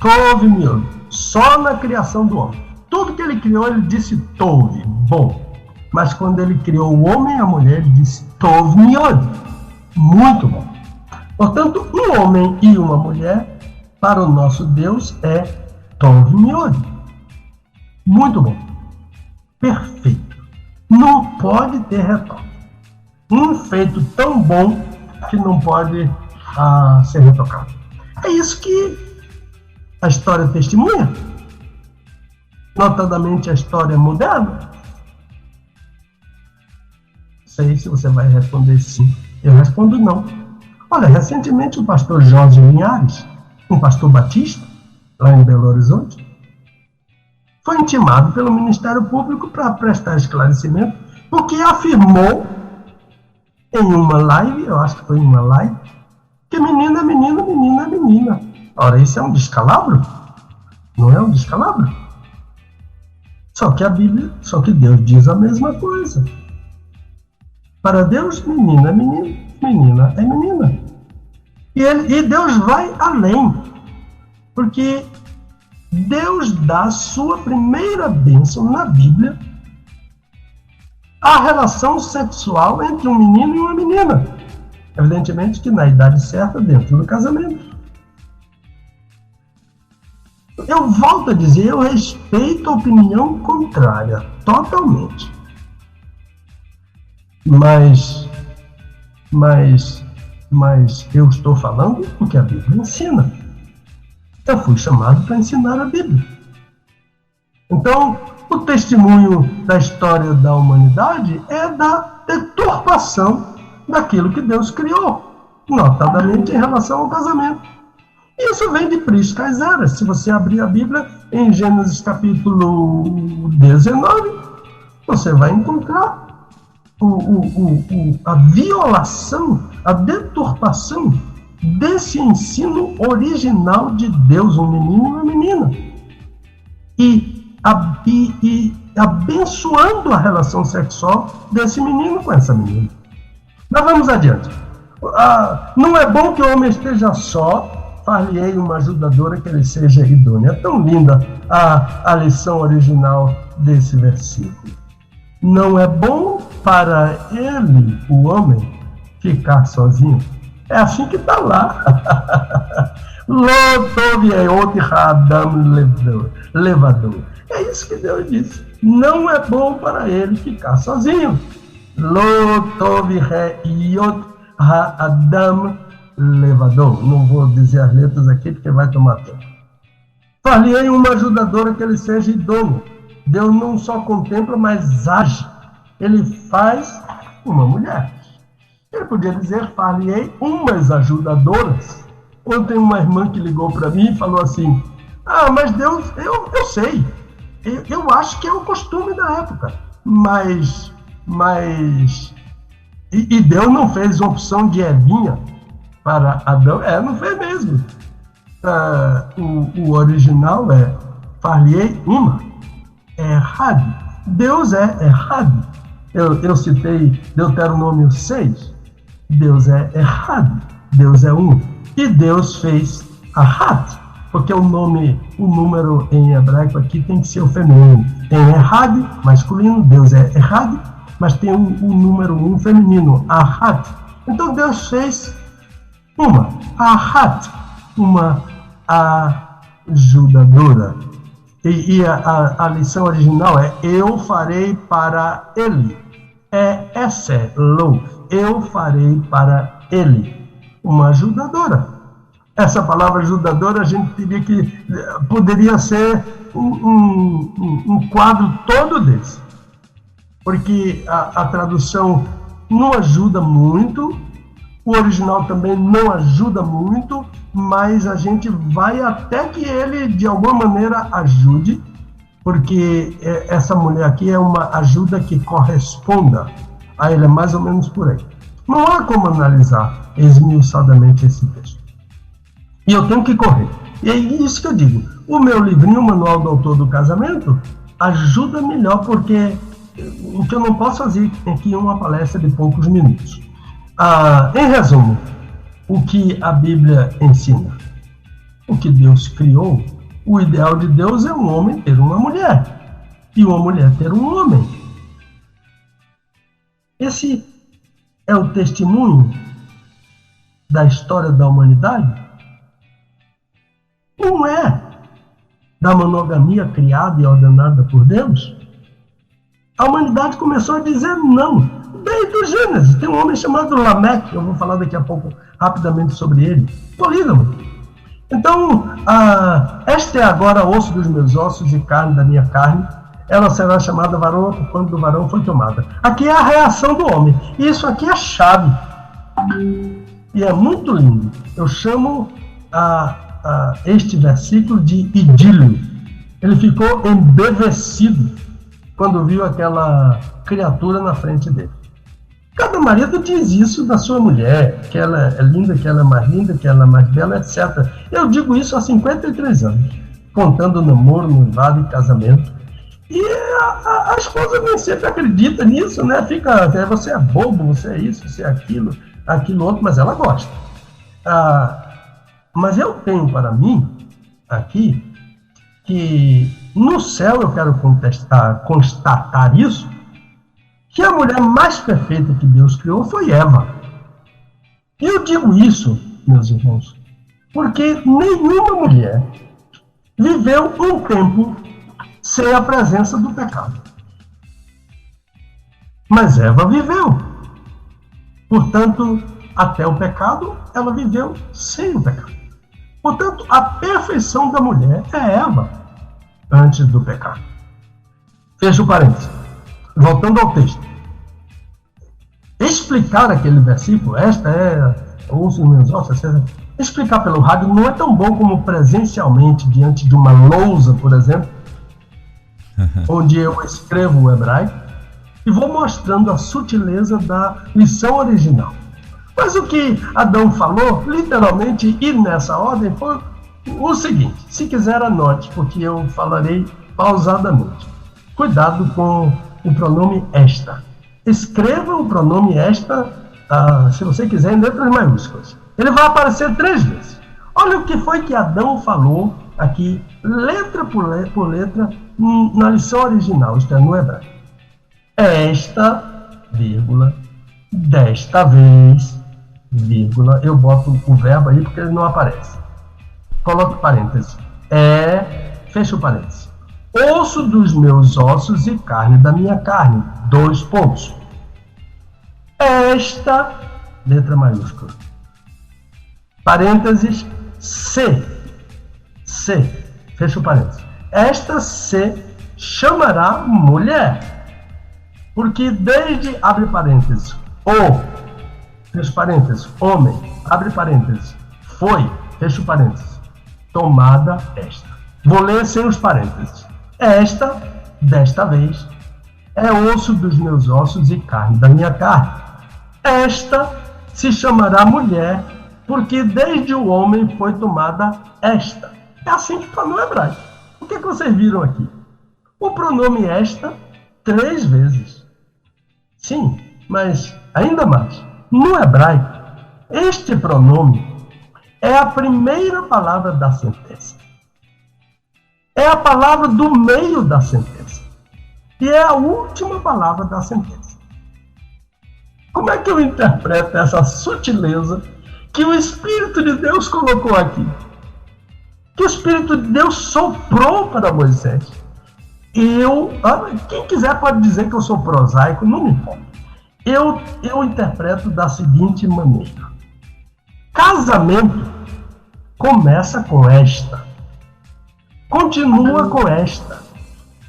Tov miod. Só na criação do homem. Tudo que ele criou, ele disse tov, bom. Mas quando ele criou o homem e a mulher, ele disse tov miod, muito bom. Portanto, um homem e uma mulher, para o nosso Deus, é tov miod, muito bom, perfeito. Não pode ter retoque. Um feito tão bom que não pode ser retocado. É isso que a história testemunha, notadamente a história moderna. Sei se você vai responder sim. Eu respondo não. Olha, recentemente o pastor Jorge Linhares, um pastor batista, lá em Belo Horizonte, foi intimado pelo Ministério Público para prestar esclarecimento, porque afirmou em uma live, eu acho que foi em uma live, que menina é menina, menina é menina. Ora, isso é um descalabro? Não é um descalabro? Só que Deus diz a mesma coisa. Para Deus, menina é menina, menina é menina. E Deus vai além, porque Deus dá a sua primeira bênção na Bíblia à relação sexual entre um menino e uma menina. Evidentemente que na idade certa, dentro do casamento. Eu volto a dizer, eu respeito a opinião contrária, totalmente. Mas eu estou falando o que a Bíblia ensina. Eu fui chamado para ensinar a Bíblia. Então, O testemunho da história da humanidade é da deturpação daquilo que Deus criou, notadamente em relação ao casamento. Isso vem de Prisca e Zera. Se você abrir a Bíblia em Gênesis capítulo 19, você vai encontrar a violação, a deturpação desse ensino original de Deus, um menino e uma menina. E abençoando a relação sexual desse menino com essa menina. Mas vamos adiante. Não é bom que o homem esteja só, far-lhe-ei uma ajudadora que ele seja idônea. É tão linda a lição original desse versículo. Não é bom para ele, o homem, ficar sozinho. É assim que está lá. Levador. É isso que Deus disse. Não é bom para ele ficar sozinho. Adam levador. Não vou dizer as letras aqui porque vai tomar tempo. Far-lhe-ei uma ajudadora que ele seja idôneo. Deus não só contempla, mas age. Ele faz uma mulher. Ele podia dizer, far-lhe-ei umas ajudadoras. Ontem uma irmã que ligou para mim e falou assim, mas Deus, eu sei. Eu acho que é o costume da época. Mas Deus não fez opção de Evinha para Adão? Não fez mesmo. O original é far-lhe-ei uma. É errado. Deus é errado. Eu citei Deuteronômio 6. Deus é errado. Deus é um. E Deus fez Ahat, porque o número em hebraico aqui tem que ser o feminino. Tem Errad, masculino, Deus é Errad, mas tem o número 1 feminino, Ahat. Então Deus fez uma, Ahat, uma ajudadora. E a lição original é, eu farei para ele. Eu farei para ele. Uma ajudadora. Essa palavra ajudadora, a gente poderia ser um quadro todo desse. Porque a tradução não ajuda muito, o original também não ajuda muito, mas a gente vai até que ele, de alguma maneira, ajude, porque essa mulher aqui é uma ajuda que corresponda a ele, é mais ou menos por aí. Não há como analisar esmiuçadamente esse texto. E eu tenho que correr. E é isso que eu digo. O meu livrinho, o Manual do Autor do Casamento, ajuda melhor, porque o que eu não posso fazer aqui é uma palestra de poucos minutos. Em resumo, o que a Bíblia ensina? O que Deus criou, o ideal de Deus é um homem ter uma mulher, e uma mulher ter um homem. Esse é o testemunho da história da humanidade? Não é da monogamia criada e ordenada por Deus? A humanidade começou a dizer não. Desde o Gênesis, tem um homem chamado Lameque, eu vou falar daqui a pouco rapidamente sobre ele, polígamo. Então, esta é agora osso dos meus ossos e carne da minha carne, ela será chamada varão quando do varão foi tomada. Aqui é a reação do homem. Isso aqui é a chave. E é muito lindo. Eu chamo este versículo de idílio. Ele ficou embevecido quando viu aquela criatura na frente dele. Cada marido diz isso da sua mulher, que ela é linda, que ela é mais linda, que ela é mais bela, etc. Eu digo isso há 53 anos, contando namoro, noivado e casamento. E a esposa nem sempre acredita nisso, né? Você é bobo, você é isso, você é aquilo outro, mas ela gosta. Mas eu tenho para mim, aqui, que no céu eu quero constatar isso, que a mulher mais perfeita que Deus criou foi Eva. E eu digo isso, meus irmãos, porque nenhuma mulher viveu um tempo sem a presença do pecado. Mas Eva viveu. Portanto, até o pecado, ela viveu sem o pecado. Portanto, a perfeição da mulher é Eva, antes do pecado. Fecha o parênteses. Voltando ao texto. Explicar aquele versículo, esta é osso dos meus ossos, etc. Explicar pelo rádio não é tão bom como presencialmente, diante de uma lousa, por exemplo, onde eu escrevo o hebraico e vou mostrando a sutileza da lição original. Mas o que Adão falou, literalmente, e nessa ordem, foi o seguinte: se quiser anote, porque eu falarei pausadamente. Cuidado com o pronome esta. Escreva o pronome esta, se você quiser, em letras maiúsculas. Ele vai aparecer 3 vezes. Olha o que foi que Adão falou aqui, letra por letra, na lição original, isto é, no hebraico. Esta, vírgula, desta vez, vírgula, eu boto o verbo aí porque ele não aparece. Coloque parênteses. Fecha o parênteses. Osso dos meus ossos e carne da minha carne. 2 pontos. Esta, letra maiúscula. Parênteses, C. Fecha o parênteses. Esta se chamará mulher. Porque desde, abre parênteses, fecha parênteses, homem, abre parênteses, foi, fecha parênteses, tomada esta. Vou ler sem os parênteses. Esta, desta vez, é osso dos meus ossos e carne da minha carne. Esta se chamará mulher, porque desde o homem foi tomada esta. É assim que está no hebraico. O que vocês viram aqui? O pronome esta 3 vezes. Sim, mas ainda mais. No hebraico, este pronome é a primeira palavra da sentença. É a palavra do meio da sentença. E é a última palavra da sentença. Como é que eu interpreto essa sutileza que o Espírito de Deus colocou aqui? Que o Espírito de Deus soprou para Moisés. Quem quiser pode dizer que eu sou prosaico, não me importa. Eu interpreto da seguinte maneira. Casamento começa com esta, continua com esta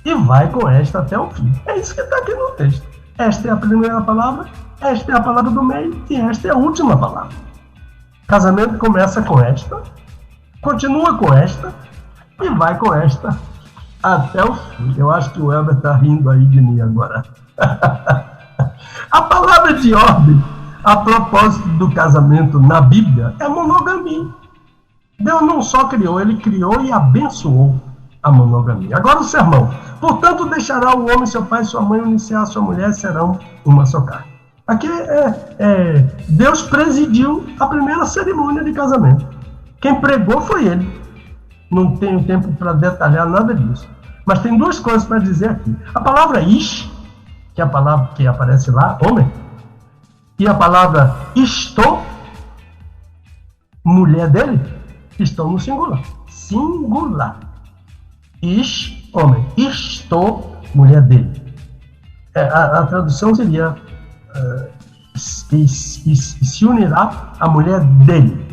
e vai com esta até o fim. É isso que está aqui no texto. Esta é a primeira palavra, esta é a palavra do meio e esta é a última palavra. Casamento começa com esta, continua com esta e vai com esta até o fim. Eu acho que o Elber está rindo aí de mim agora. A palavra de ordem a propósito do casamento na Bíblia é monogamia. Deus não só criou, ele criou e abençoou a monogamia. Agora o sermão. Portanto, deixará o homem seu pai e sua mãe, unir-se-á a sua mulher, e serão uma só carne. Aqui Deus presidiu a primeira cerimônia de casamento. Quem pregou foi ele. Não tenho tempo para detalhar nada disso. Mas tem 2 coisas para dizer aqui. A palavra ish, que é a palavra que aparece lá, homem, e a palavra estou, mulher dele, estão no singular. Singular. Ish, homem. Estou, mulher dele. A tradução seria se unirá a mulher dele.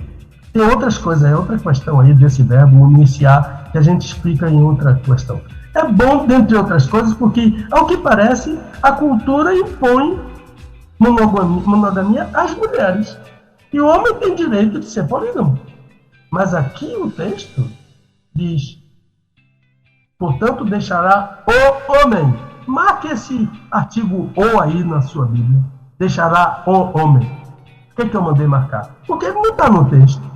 Tem outras coisas, é outra questão aí desse verbo unir-se-á, que a gente explica em outra questão. É bom, dentre outras coisas, porque, ao que parece, a cultura impõe monogamia às mulheres. E o homem tem direito de ser polígamo. Mas aqui o texto diz: portanto, deixará o homem. Marque esse artigo "o" aí na sua Bíblia. Deixará o homem. Por que eu mandei marcar? Porque ele não está no texto.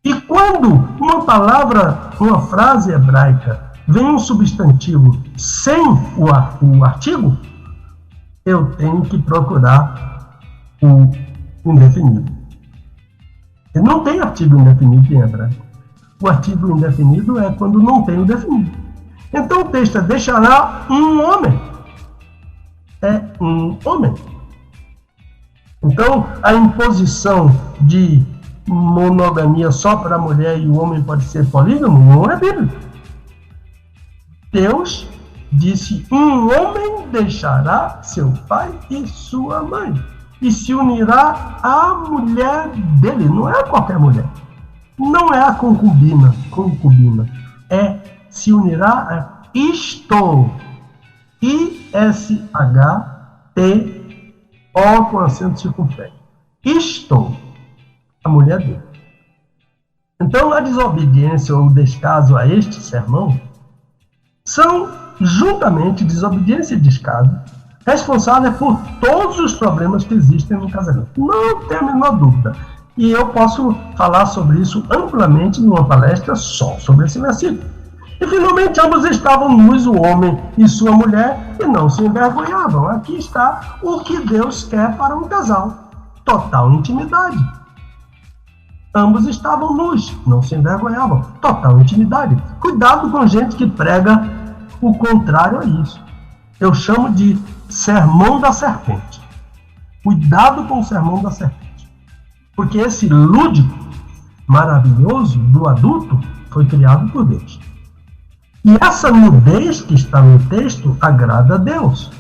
E quando uma frase hebraica, vem um substantivo sem o artigo, eu tenho que procurar o indefinido. E não tem artigo indefinido em hebraico. O artigo indefinido é quando não tem o definido. Então o texto é: deixará um homem. É um homem. Então a imposição de monogamia só para a mulher e o homem pode ser polígamo não é bíblico. Deus disse: um homem deixará seu pai e sua mãe e se unirá à mulher dele. Não é qualquer mulher. Não é a concubina. É se unirá Isto. I-S-H-T-O com acento circunflexo. Isto, a mulher dele. Então, a desobediência ou o descaso a este sermão são, juntamente, desobediência e descaso, responsáveis por todos os problemas que existem no casamento. Não tem a menor dúvida. E eu posso falar sobre isso amplamente numa palestra só sobre esse versículo. E finalmente ambos estavam nus, o homem e sua mulher, e não se envergonhavam. Aqui está o que Deus quer para um casal: total intimidade. Ambos estavam nus, não se envergonhavam, total intimidade. Cuidado com gente que prega o contrário a isso. Eu chamo de sermão da serpente. Cuidado com o sermão da serpente. Porque esse lúdico maravilhoso do adulto foi criado por Deus. E essa nudez que está no texto agrada a Deus,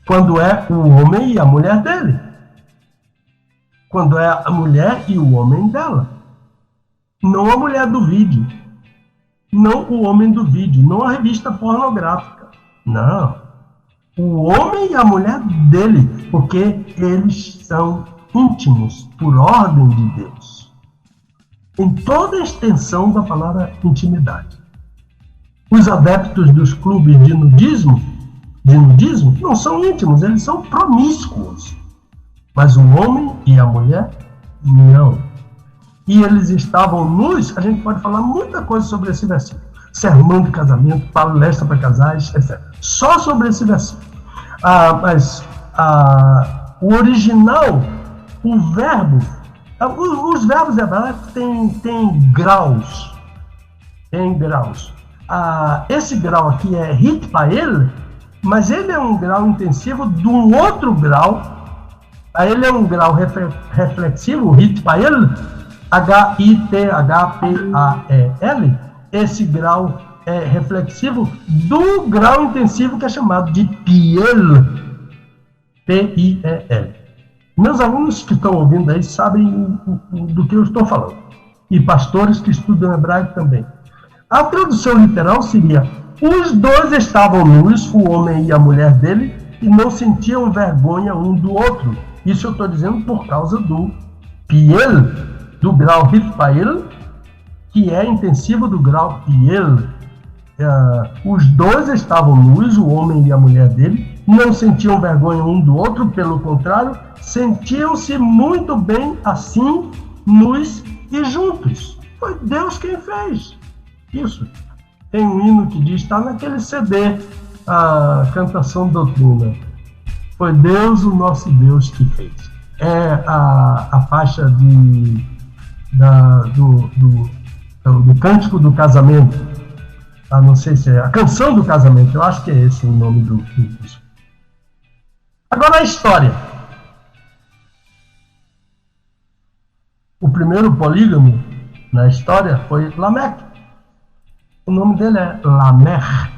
quando é o homem e a mulher dele, quando é a mulher e o homem dela, não a mulher do vídeo, não o homem do vídeo, não a revista pornográfica, não, o homem e a mulher dele, porque eles são íntimos por ordem de Deus, em toda a extensão da palavra intimidade. Os adeptos dos clubes de nudismo não são íntimos, eles são promíscuos. Mas o homem e a mulher, não. E eles estavam nus, a gente pode falar muita coisa sobre esse versículo. Sermão de casamento, palestra para casais, etc. Só sobre esse versículo. Mas o original, o verbo, os verbos hebraicos têm graus. Tem graus. Esse grau aqui é hitpael, mas ele é um grau intensivo de um outro grau. Ele é um grau reflexivo, hitpael, H-I-T-H-P-A-E-L. Esse grau é reflexivo do grau intensivo que é chamado de piel, P-I-E-L. Meus alunos que estão ouvindo aí sabem do que eu estou falando. E pastores que estudam hebraico também. A tradução literal seria: os dois estavam nus, o homem e a mulher dele, e não sentiam vergonha um do outro. Isso eu estou dizendo por causa do piel, do grau hitpael, que é intensivo do grau piel. Os dois estavam nus, o homem e a mulher dele, não sentiam vergonha um do outro, pelo contrário, sentiam-se muito bem assim, nus e juntos. Foi Deus quem fez. Isso. Tem um hino que diz, está naquele CD, a Cantação Doutrina. Foi Deus, o nosso Deus, que fez. É a faixa do Cântico do Casamento. Não sei se é a Canção do Casamento, eu acho que é esse o nome do disco. Agora a história. O primeiro polígamo na história foi Lameque. O nome dele é Lamech,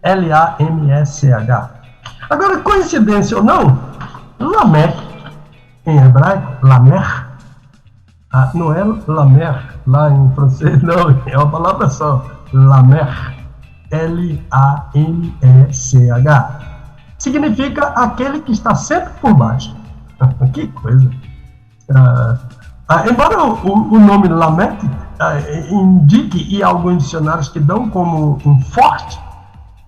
L-A-M-E-C-H. Agora, coincidência ou não, Lamech, em hebraico, Lamech, não é Lamer, lá em francês, não, é uma palavra só, Lamech, L-A-M-E-C-H. Significa aquele que está sempre por baixo. Que coisa. Embora o nome Lamech indique, e alguns dicionários que dão como um forte,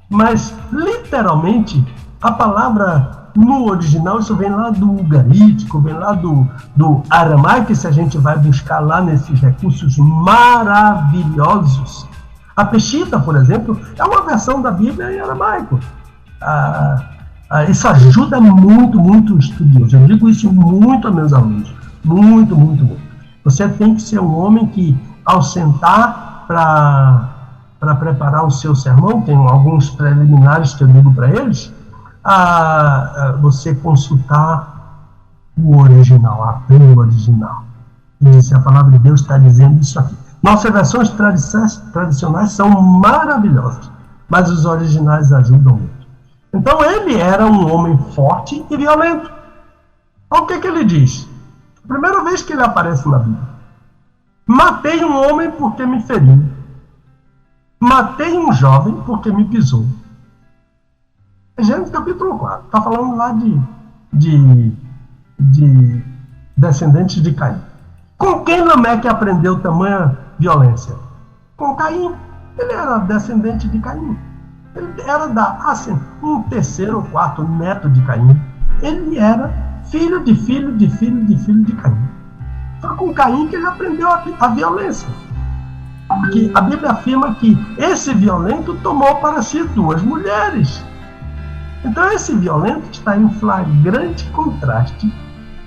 mas literalmente a palavra no original, isso vem lá do ugarítico, vem lá do aramaico, se a gente vai buscar lá nesses recursos maravilhosos. A Peshita, por exemplo, é uma versão da Bíblia em aramaico. Isso ajuda muito os estudiosos. Eu digo isso muito a meus alunos. Muito. Você tem que ser um homem que, ao sentar para preparar o seu sermão, tem alguns preliminares que eu digo para eles, você consultar o original, a Bíblia original. E se a palavra de Deus está dizendo isso aqui. Nossas versões tradicionais são maravilhosas, mas os originais ajudam muito. Então ele era um homem forte e violento. Olha o que ele diz. A primeira vez que ele aparece na Bíblia. Matei um homem porque me feriu. matei um jovem porque me pisou. Gênesis capítulo 4. Está falando lá de descendentes de Caim. Com quem Lameque aprendeu tamanha violência? Com Caim. Ele era descendente de Caim. Ele era um terceiro ou quarto neto de Caim. Ele era filho de filho de filho de filho de Caim. Foi com Caim que ele aprendeu a violência. Porque a Bíblia afirma que esse violento tomou para si 2 mulheres. Então esse violento está em flagrante contraste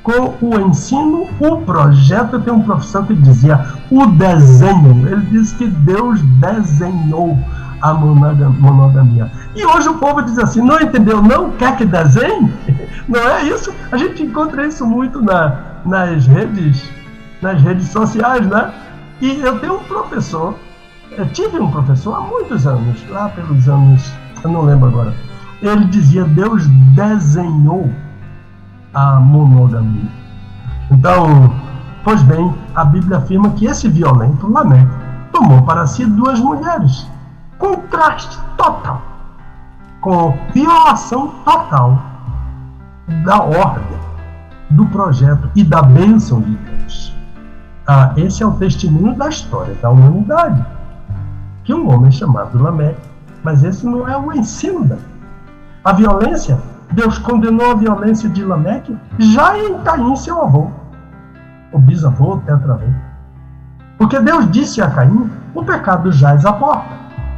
com o ensino, o projeto. Tem um professor que dizia o desenho. Ele disse que Deus desenhou a monogamia. E hoje o povo diz assim, não entendeu, não quer que desenhe? Não é isso? A gente encontra isso muito nas redes sociais, né? E eu tenho um professor, eu tive um professor há muitos anos, lá pelos anos, eu não lembro agora. Ele dizia, Deus desenhou a monogamia. Então, pois bem, a Bíblia afirma que esse violento, Lameque, tomou para si 2 mulheres. Contraste total, com violação total da ordem, do projeto e da bênção de Deus. Esse é o testemunho da história da humanidade, que um homem chamado Lameque, mas esse não é o ensino da Bíblia. A violência, Deus condenou a violência de Lameque já em Caim, seu avô, o bisavô, o tetravô. Porque Deus disse a Caim, o pecado jaz à porta,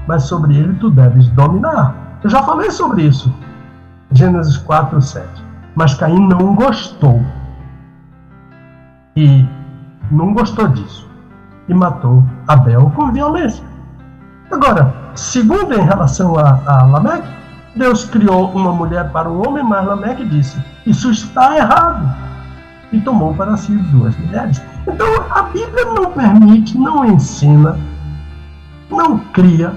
mas sobre ele tu deves dominar. Eu já falei sobre isso, Gênesis 4, 7. Mas Caim não gostou. E não gostou disso. E matou Abel com violência. Agora, segundo em relação a Lameque, Deus criou uma mulher para o homem, mas Lameque disse, isso está errado. E tomou para si 2 mulheres. Então, a Bíblia não permite, não ensina, não cria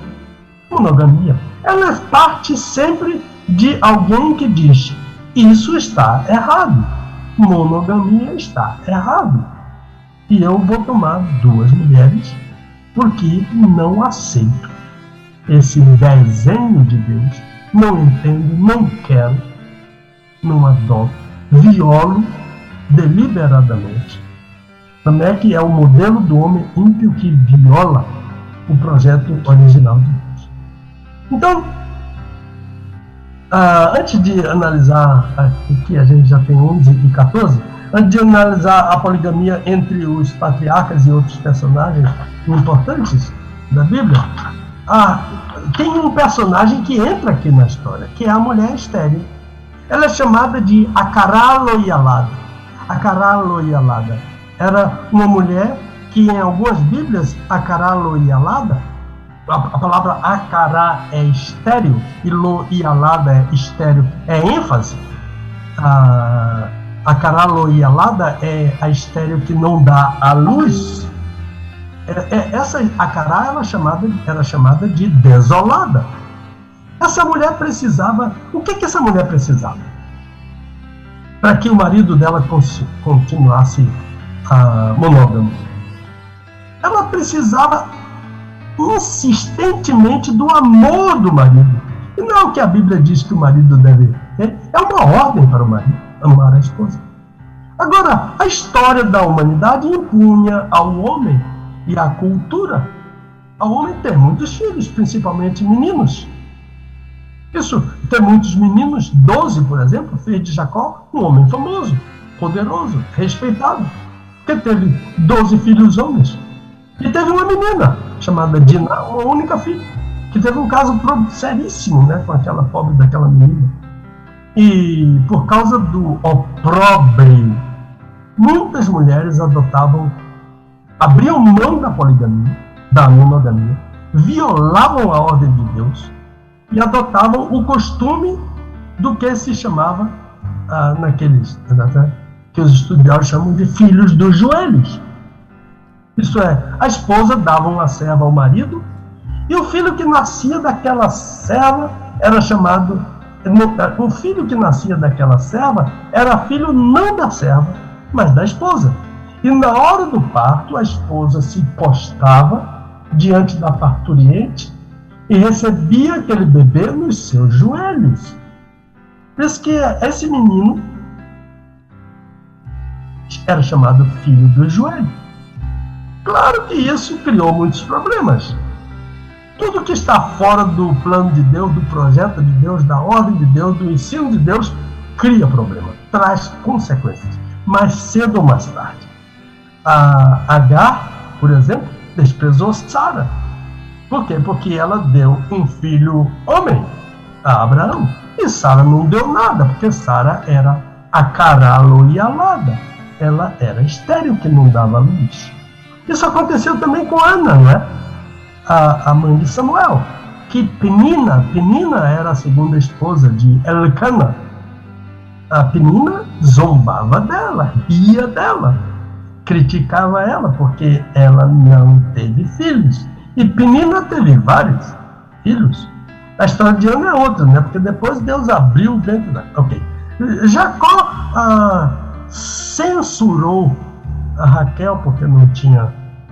monogamia. Ela parte sempre de alguém que diz, isso está errado. Monogamia está errado. E eu vou tomar 2 mulheres porque não aceito esse desenho de Deus. Não entendo, não quero, não adoto, violo deliberadamente. Lameque é o modelo do homem ímpio que viola o projeto original de Deus. Então, antes de analisar aqui, a gente já tem 11 e 14, antes de analisar a poligamia entre os patriarcas e outros personagens importantes da Bíblia, tem um personagem que entra aqui na história, que é a mulher estéril. Ela é chamada de Acaraloialada. Acaraloialada era uma mulher que em algumas Bíblias, Acaraloialada, a palavra acará é estéril e loialada é estéril, é ênfase. Acaraloialada é a estéril que não dá a luz. Essa acará era chamada de desolada. Essa mulher precisava... O que essa mulher precisava? Para que o marido dela continuasse monógamo. Ela precisava insistentemente do amor do marido. E não é o que a Bíblia diz que o marido deve ter. É uma ordem para o marido amar a esposa. Agora, a história da humanidade impunha ao homem e à cultura ao homem ter muitos filhos, principalmente meninos. Isso, ter muitos meninos, 12, por exemplo, fez de Jacó um homem famoso, poderoso, respeitado, porque teve 12 filhos homens. E teve uma menina, chamada Diná, uma única filha, que teve um caso seríssimo, né, com aquela pobre daquela menina. E por causa do opróbrio, muitas mulheres abriam mão da poligamia, da monogamia, violavam a ordem de Deus e adotavam o costume do que se chamava, que os estudiosos chamam de filhos dos joelhos. Isso é, a esposa dava uma serva ao marido e o filho que nascia daquela serva era chamado... O filho que nascia daquela serva era filho não da serva, mas da esposa. E na hora do parto, a esposa se postava diante da parturiente e recebia aquele bebê nos seus joelhos. Por isso que esse menino era chamado filho do joelho. Claro que isso criou muitos problemas. Tudo que está fora do plano de Deus, do projeto de Deus, da ordem de Deus, do ensino de Deus, cria problema, traz consequências, mais cedo ou mais tarde. A Agar, por exemplo, desprezou Sara. Por quê? Porque ela deu um filho homem a Abraão. E Sara não deu nada, porque Sara era a caralo-ialada. Ela era estéril, que não dava luz. Isso aconteceu também com Ana, né? A mãe de Samuel. Que Penina era a segunda esposa de Elcana. A Penina zombava dela, ria dela, criticava ela, porque ela não teve filhos. E Penina teve vários filhos. A história de Ana é outra, né? Porque depois Deus abriu dentro da... Ok. Jacó censurou a Raquel porque não tinha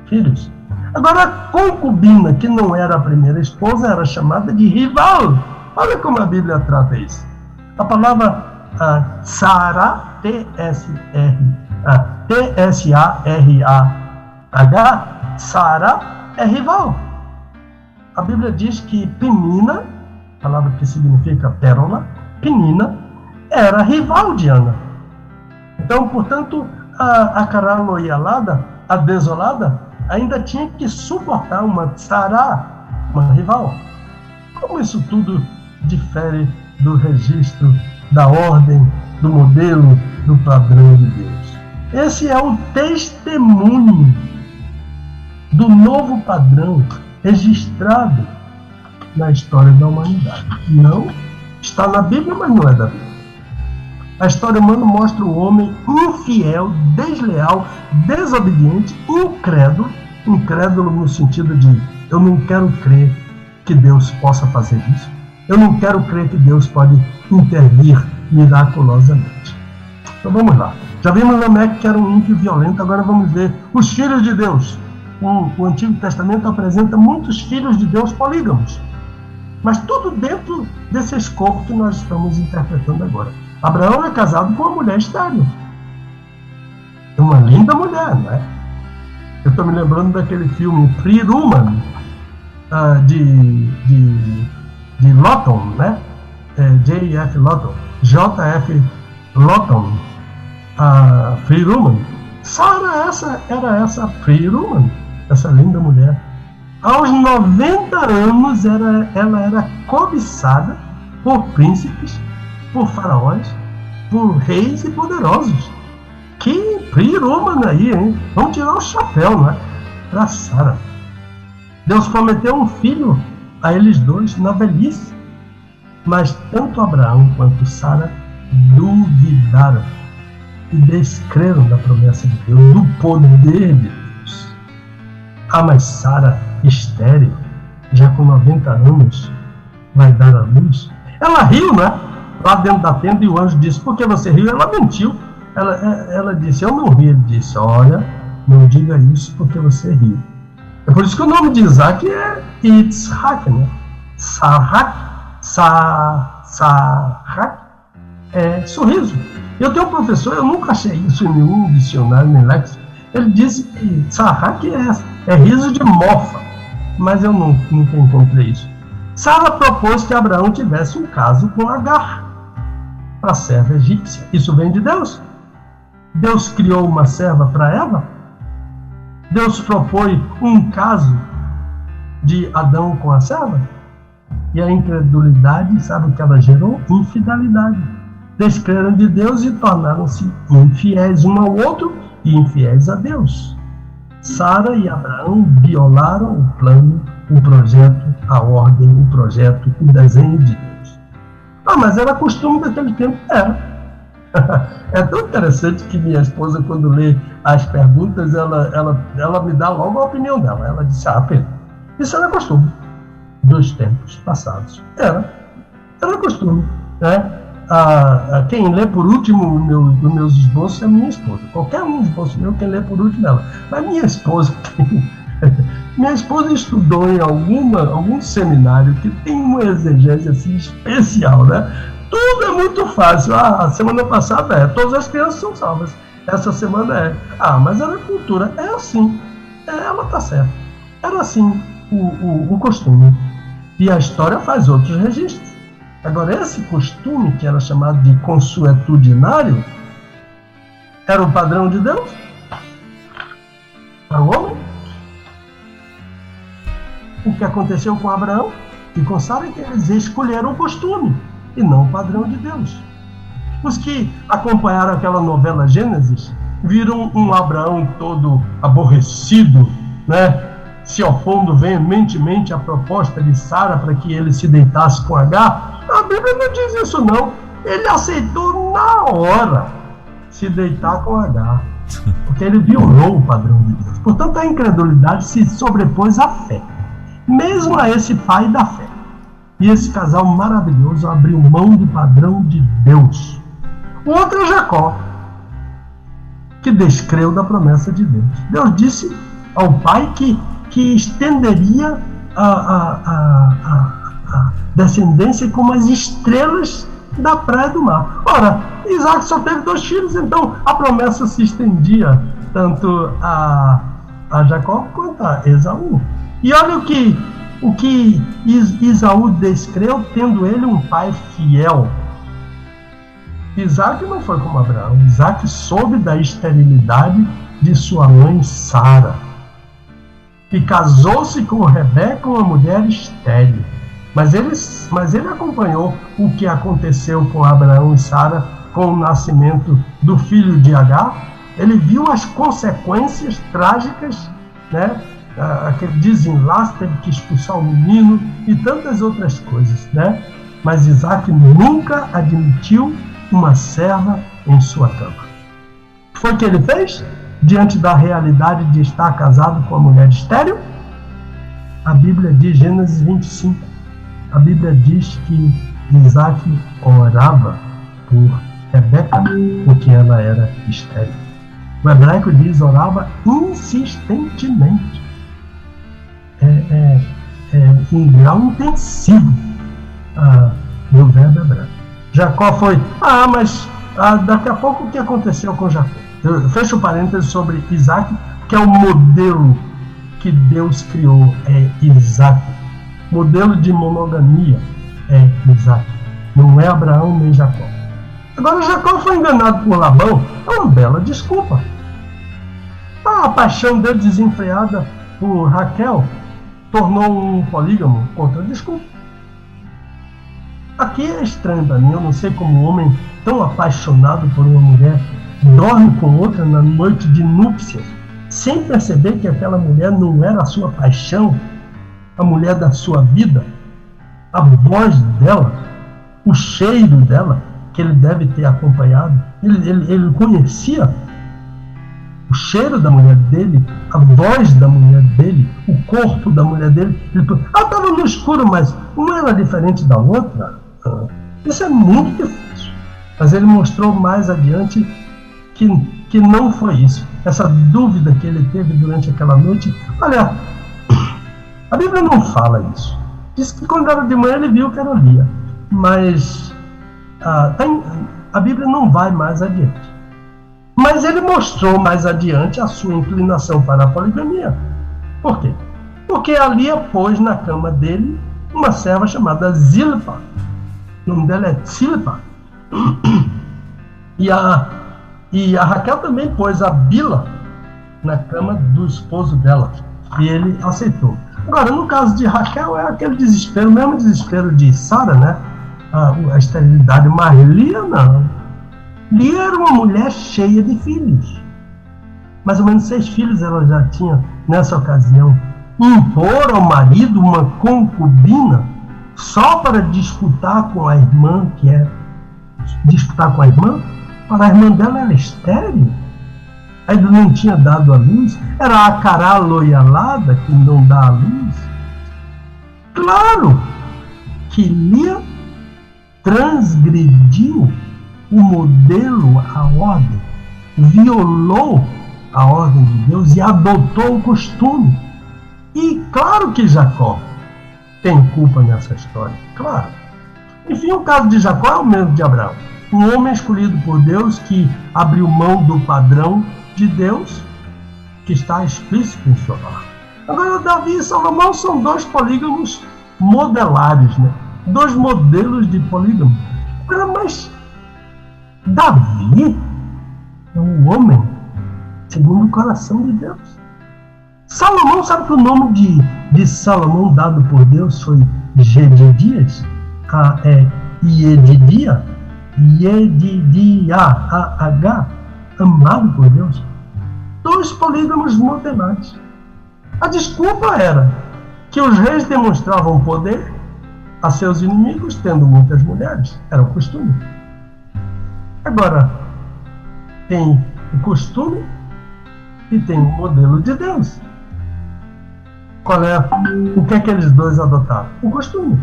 filhos. Agora, a concubina, que não era a primeira esposa, era chamada de rival. Olha como a Bíblia trata isso. A palavra Tsara, T-S-A-R-A-H, Tsara é rival. A Bíblia diz que Penina, palavra que significa pérola, Penina, era rival de Ana. Então, portanto, a caralo-ialada, a desolada, ainda tinha que suportar uma tsará, uma rival. Como isso tudo difere do registro, da ordem, do modelo, do padrão de Deus? Esse é o testemunho do novo padrão registrado na história da humanidade. Não está na Bíblia, mas não é da Bíblia. A história humana mostra o homem infiel, desleal, desobediente, incrédulo no sentido de eu não quero crer que Deus possa fazer isso. Eu não quero crer que Deus pode intervir miraculosamente. Então vamos lá. Já vimos Lameque, que era um ímpio violento, agora vamos ver os filhos de Deus. O Antigo Testamento apresenta muitos filhos de Deus polígamos, mas tudo dentro desse escopo que nós estamos interpretando agora. Abraão é casado com uma mulher estéril. É uma linda mulher, não é? Eu estou me lembrando daquele filme Pretty Woman, de Lawton, né? J.F. Lawton, J.F. Lawton, Pretty Woman. Sara era essa Pretty Woman, essa linda mulher. Aos 90 anos ela era cobiçada por príncipes, por faraós, por reis e poderosos. Que Pretty Woman aí, hein? Vamos tirar o chapéu, não é? Para Sara. Deus prometeu um filho a eles dois na velhice, mas tanto Abraão quanto Sara duvidaram e descreram da promessa de Deus, do poder de Deus. Mas Sara, estéril, já com 90 anos, vai dar à luz. Ela riu, né? Lá dentro da tenda, e o anjo disse: por que você riu? Ela mentiu. Ela disse: eu não ri. Ele disse: olha, não diga isso porque você riu. É por isso que o nome de Isaac é Yitzhak, né? Sarhak é sorriso. Eu tenho um professor, eu nunca achei isso em nenhum dicionário, nem léxico. Ele disse que Sarhak é riso de mofa, mas eu nunca encontrei isso. Sara propôs que Abraão tivesse um caso com Agar, para a serva egípcia. Isso vem de Deus. Deus criou uma serva para Eva. Deus propôs um caso de Adão com a serva. E a incredulidade, sabe o que ela gerou? Infidelidade. Descreram de Deus e tornaram-se infiéis um ao outro e infiéis a Deus. Sara e Abraão violaram o plano, o projeto, a ordem, o projeto, o desenho de Deus. Mas era costume daquele tempo? Era. É tão interessante que minha esposa, quando lê as perguntas, ela me dá logo a opinião dela. Ela disse: Pedro, isso era costume dos tempos passados. Era costume, né? Quem lê por último nos meus esboços é minha esposa. Qualquer um esboço meu, quem lê por último é ela. Mas minha esposa Minha esposa estudou em algum seminário que tem uma exegese assim especial, né? Tudo é muito fácil. A semana passada todas as crianças são salvas. Essa semana mas era cultura. É assim. Ela está certa. Era assim o costume. E a história faz outros registros. Agora, esse costume, que era chamado de consuetudinário, era o padrão de Deus? Para o homem? O que aconteceu com Abraão e com Sara é que eles escolheram o costume e não o padrão de Deus. Os que acompanharam aquela novela Gênesis viram um Abraão todo aborrecido, né? Se opondo veementemente à proposta de Sara para que ele se deitasse com Agar. A Bíblia não diz isso, não. Ele aceitou na hora se deitar com Agar, porque ele violou o padrão de Deus. Portanto, a incredulidade se sobrepôs à fé, mesmo a esse pai da fé. E esse casal maravilhoso abriu mão do padrão de Deus. O outro é Jacó, que descreu da promessa de Deus. Deus disse ao pai que estenderia a descendência como as estrelas da praia do mar. Ora, Isaac só teve 2 filhos, então a promessa se estendia tanto a Jacó quanto a Esaú. E olha o que Esaú descreveu, tendo ele um pai fiel. Isaac não foi como Abraão. Isaac soube da esterilidade de sua mãe Sara e casou-se com Rebeca, uma mulher estéril. Mas ele acompanhou o que aconteceu com Abraão e Sara com o nascimento do filho de Agar. Ele viu as consequências trágicas, né? Aquele desenlace, teve que expulsar o menino e tantas outras coisas, né? Mas Isaac nunca admitiu uma serva em sua cama. Foi o que ele fez diante da realidade de estar casado com uma mulher estéril? A Bíblia diz, Gênesis 25, a Bíblia diz que Isaac orava por Rebeca porque ela era estéril. O hebraico diz orava insistentemente, em grau intensivo no verbo hebraico. Jacó foi, mas daqui a pouco o que aconteceu com Jacó? Eu fecho o parênteses sobre Isaac, que é o modelo que Deus criou, é Isaac. Modelo de monogamia é Isaac. Não é Abraão nem Jacó. Agora, Jacó foi enganado por Labão, é uma bela desculpa. A paixão dele desenfreada por Raquel tornou um polígamo, outra desculpa. Aqui é estranho para mim, eu não sei como um homem tão apaixonado por uma mulher dorme com outra na noite de núpcias, sem perceber que aquela mulher não era a sua paixão, a mulher da sua vida, a voz dela, o cheiro dela, que ele deve ter acompanhado. Ele conhecia o cheiro da mulher dele, a voz da mulher dele, o corpo da mulher dele. Ela estava no escuro, mas uma era diferente da outra. Isso é muito difícil. Mas ele mostrou mais adiante que não foi isso. Essa dúvida que ele teve durante aquela noite. Olha, a Bíblia não fala isso. Diz que quando era de manhã ele viu que era Lia. Mas a Bíblia não vai mais adiante. Mas ele mostrou mais adiante a sua inclinação para a poligamia. Por quê? Porque a Lia pôs na cama dele uma serva chamada Zilpa. O nome dela é Zilpa. E a Raquel também pôs a Bila na cama do esposo dela. E ele aceitou. Agora, no caso de Raquel, é aquele desespero, o mesmo desespero de Sara, né? A esterilidade, mas Lia não. Lia era uma mulher cheia de filhos. Mais ou menos 6 filhos ela já tinha nessa ocasião. Impor ao marido uma concubina só para disputar com a irmã, disputar com a irmã? Para a irmã dela era estéril? Ainda não tinha dado a luz? Era a caraloialada que não dá a luz? Claro que Lia transgrediu o modelo, a ordem, violou a ordem de Deus e adotou o costume. E claro que Jacó tem culpa nessa história, claro. Enfim, o caso de Jacó é o mesmo de Abraão. Um homem escolhido por Deus que abriu mão do padrão de Deus que está explícito em sua palavra. Agora, Davi e Salomão são dois polígamos modelares, né? Dois modelos de polígamo. Mas Davi é um homem segundo o coração de Deus. Salomão, sabe que o nome de Salomão dado por Deus foi Gedidias? Iedidia? Yedidiah, amado por Deus. Dois polígamos modelares. A desculpa era que os reis demonstravam poder a seus inimigos tendo muitas mulheres. Era o costume. Agora, tem o costume e tem o modelo de Deus. O que é que eles dois adotaram? O costume.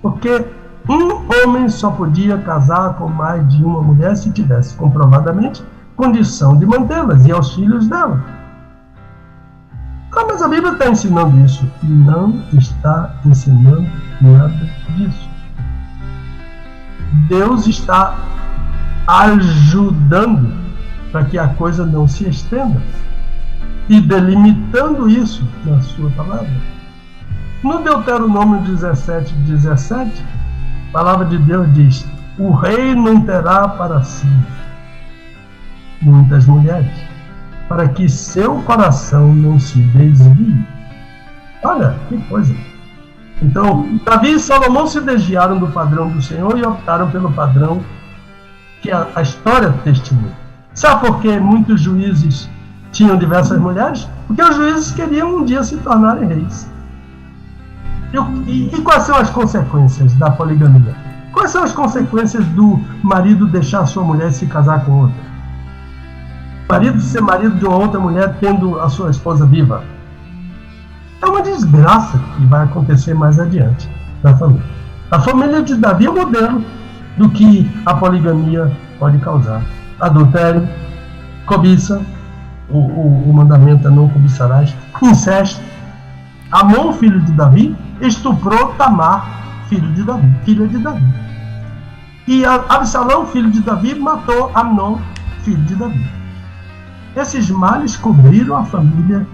Porque um homem só podia casar com mais de uma mulher se tivesse comprovadamente condição de mantê-las e aos filhos dela. Mas a Bíblia está ensinando isso. Não está ensinando nada disso. Deus está ajudando para que a coisa não se estenda e delimitando isso na sua palavra. No Deuteronômio 17:17, a palavra de Deus diz: o rei não terá para si muitas mulheres, para que seu coração não se desvie. Olha, que coisa! Então, Davi e Salomão se desviaram do padrão do Senhor e optaram pelo padrão que a história testemunha. Sabe por que muitos juízes tinham diversas mulheres? Porque os juízes queriam um dia se tornarem reis. E quais são as consequências da poligamia? Quais são as consequências do marido deixar sua mulher e se casar com outra? O marido ser marido de uma outra mulher tendo a sua esposa viva? É uma desgraça que vai acontecer mais adiante na família. A família de Davi é o modelo do que a poligamia pode causar. Adultério, cobiça, o mandamento é não cobiçarás, incesto. Amon, filho de Davi, estuprou Tamar, filha de Davi. E Absalão, filho de Davi, matou Amnon, filho de Davi. Esses males cobriram a família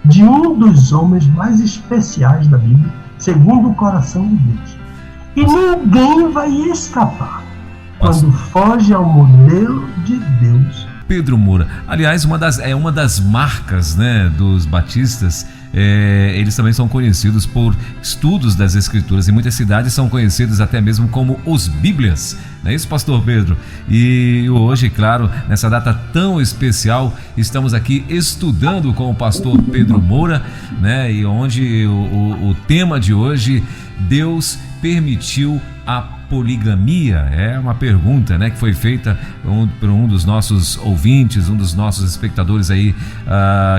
de um dos homens mais especiais da Bíblia, segundo o coração de Deus. E ninguém vai escapar quando foge ao modelo de Deus. Pedro Moura, aliás, uma das marcas, né, dos batistas, eles também são conhecidos por estudos das Escrituras. Em muitas cidades são conhecidos até mesmo como os Bíblias, não é isso, pastor Pedro? E hoje, claro, nessa data tão especial, estamos aqui estudando com o pastor Pedro Moura, né, e onde o tema de hoje, Deus permitiu a poligamia? É uma pergunta, né, que foi feita por um dos nossos ouvintes, um dos nossos espectadores aí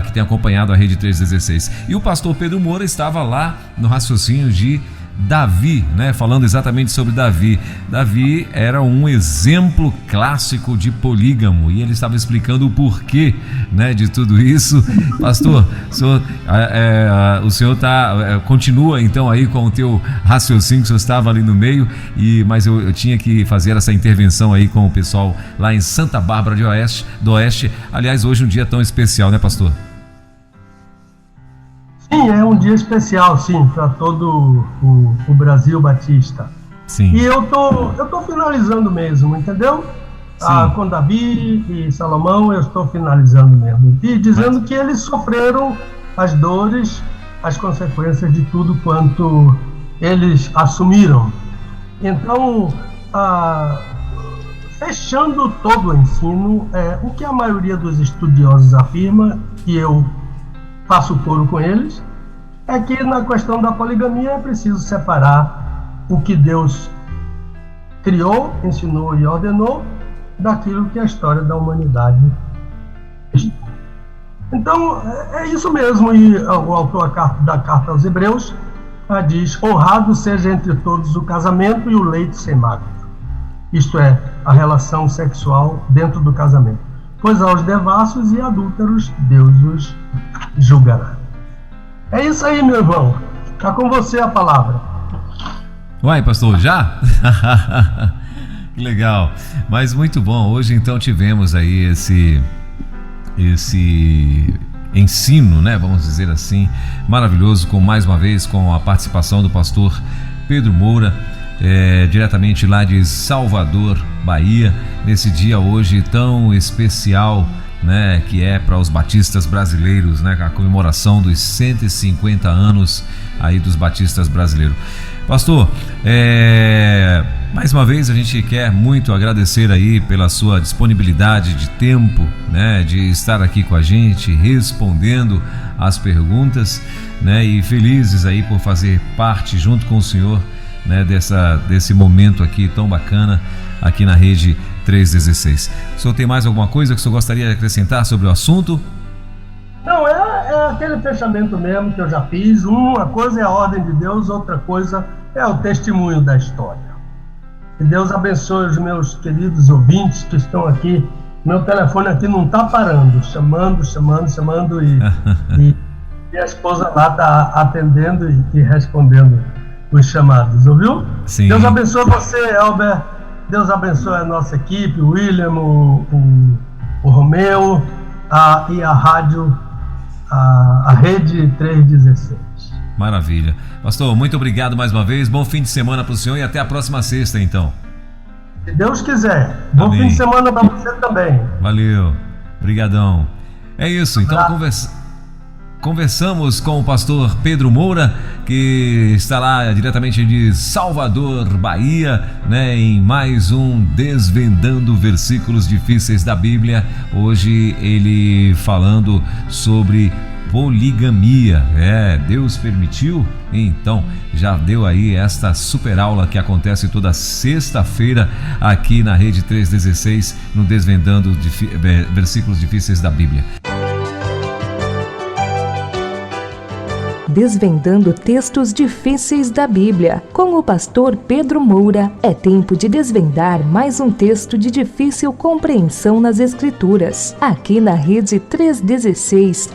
que tem acompanhado a Rede 316. E o pastor Pedro Moura estava lá no raciocínio de Davi, né, falando exatamente sobre Davi. Davi era um exemplo clássico de polígamo e ele estava explicando o porquê, né, de tudo isso. Pastor, o senhor continua então aí com o teu raciocínio, que o senhor estava ali no meio, mas eu tinha que fazer essa intervenção aí com o pessoal lá em Santa Bárbara do Oeste. Aliás, hoje um dia tão especial, né, pastor? Sim, é um dia especial, sim, para todo o Brasil batista. Sim. E eu tô finalizando mesmo, entendeu? Com Davi e Salomão eu estou finalizando mesmo. E dizendo que eles sofreram as dores, as consequências de tudo quanto eles assumiram. Então, fechando todo o ensino, o que a maioria dos estudiosos afirma, e eu faço coro com eles, é que na questão da poligamia é preciso separar o que Deus criou, ensinou e ordenou daquilo que a história da humanidade está. Então, é isso mesmo, e o autor da carta aos Hebreus diz: honrado seja entre todos o casamento e o leito sem mácula, isto é, a relação sexual dentro do casamento, pois aos devassos e adúlteros Deus os julgará. É isso aí, meu irmão. Está com você a palavra. Uai, pastor, já? Que legal. Mas muito bom. Hoje, então, tivemos aí esse ensino, né? Vamos dizer assim, maravilhoso, mais uma vez, com a participação do pastor Pedro Moura, diretamente lá de Salvador, Bahia, nesse dia hoje tão especial, né, que é para os batistas brasileiros, né, a comemoração dos 150 anos aí dos batistas brasileiros. Pastor, mais uma vez a gente quer muito agradecer aí pela sua disponibilidade de tempo, né, de estar aqui com a gente, respondendo as perguntas, né, e felizes aí por fazer parte junto com o senhor, né, desse momento aqui tão bacana aqui na Rede 316. O senhor tem mais alguma coisa que o senhor gostaria de acrescentar sobre o assunto? Não, é aquele fechamento mesmo que eu já fiz. Uma coisa é a ordem de Deus, outra coisa é o testemunho da história. Que Deus abençoe os meus queridos ouvintes que estão aqui. Meu telefone aqui não está parando, chamando e a esposa lá está atendendo e respondendo os chamados, ouviu? Sim. Deus abençoe você, Elber. Deus abençoe a nossa equipe, o William, o Romeu, e a rádio, a Rede 316. Maravilha. Pastor, muito obrigado mais uma vez. Bom fim de semana para o senhor e até a próxima sexta, então. Se Deus quiser. Bom fim de semana para você também. Valeu. Obrigadão. É isso. Então, conversamos com o pastor Pedro Moura, que está lá diretamente de Salvador, Bahia, né, em mais um Desvendando Versículos Difíceis da Bíblia. Hoje ele falando sobre poligamia. Deus permitiu? Então, já deu aí esta super aula que acontece toda sexta-feira aqui na Rede 316, no Desvendando Versículos Difíceis da Bíblia. Desvendando textos difíceis da Bíblia. Com o pastor Pedro Moura, é tempo de desvendar mais um texto de difícil compreensão nas Escrituras. Aqui na Rede 316,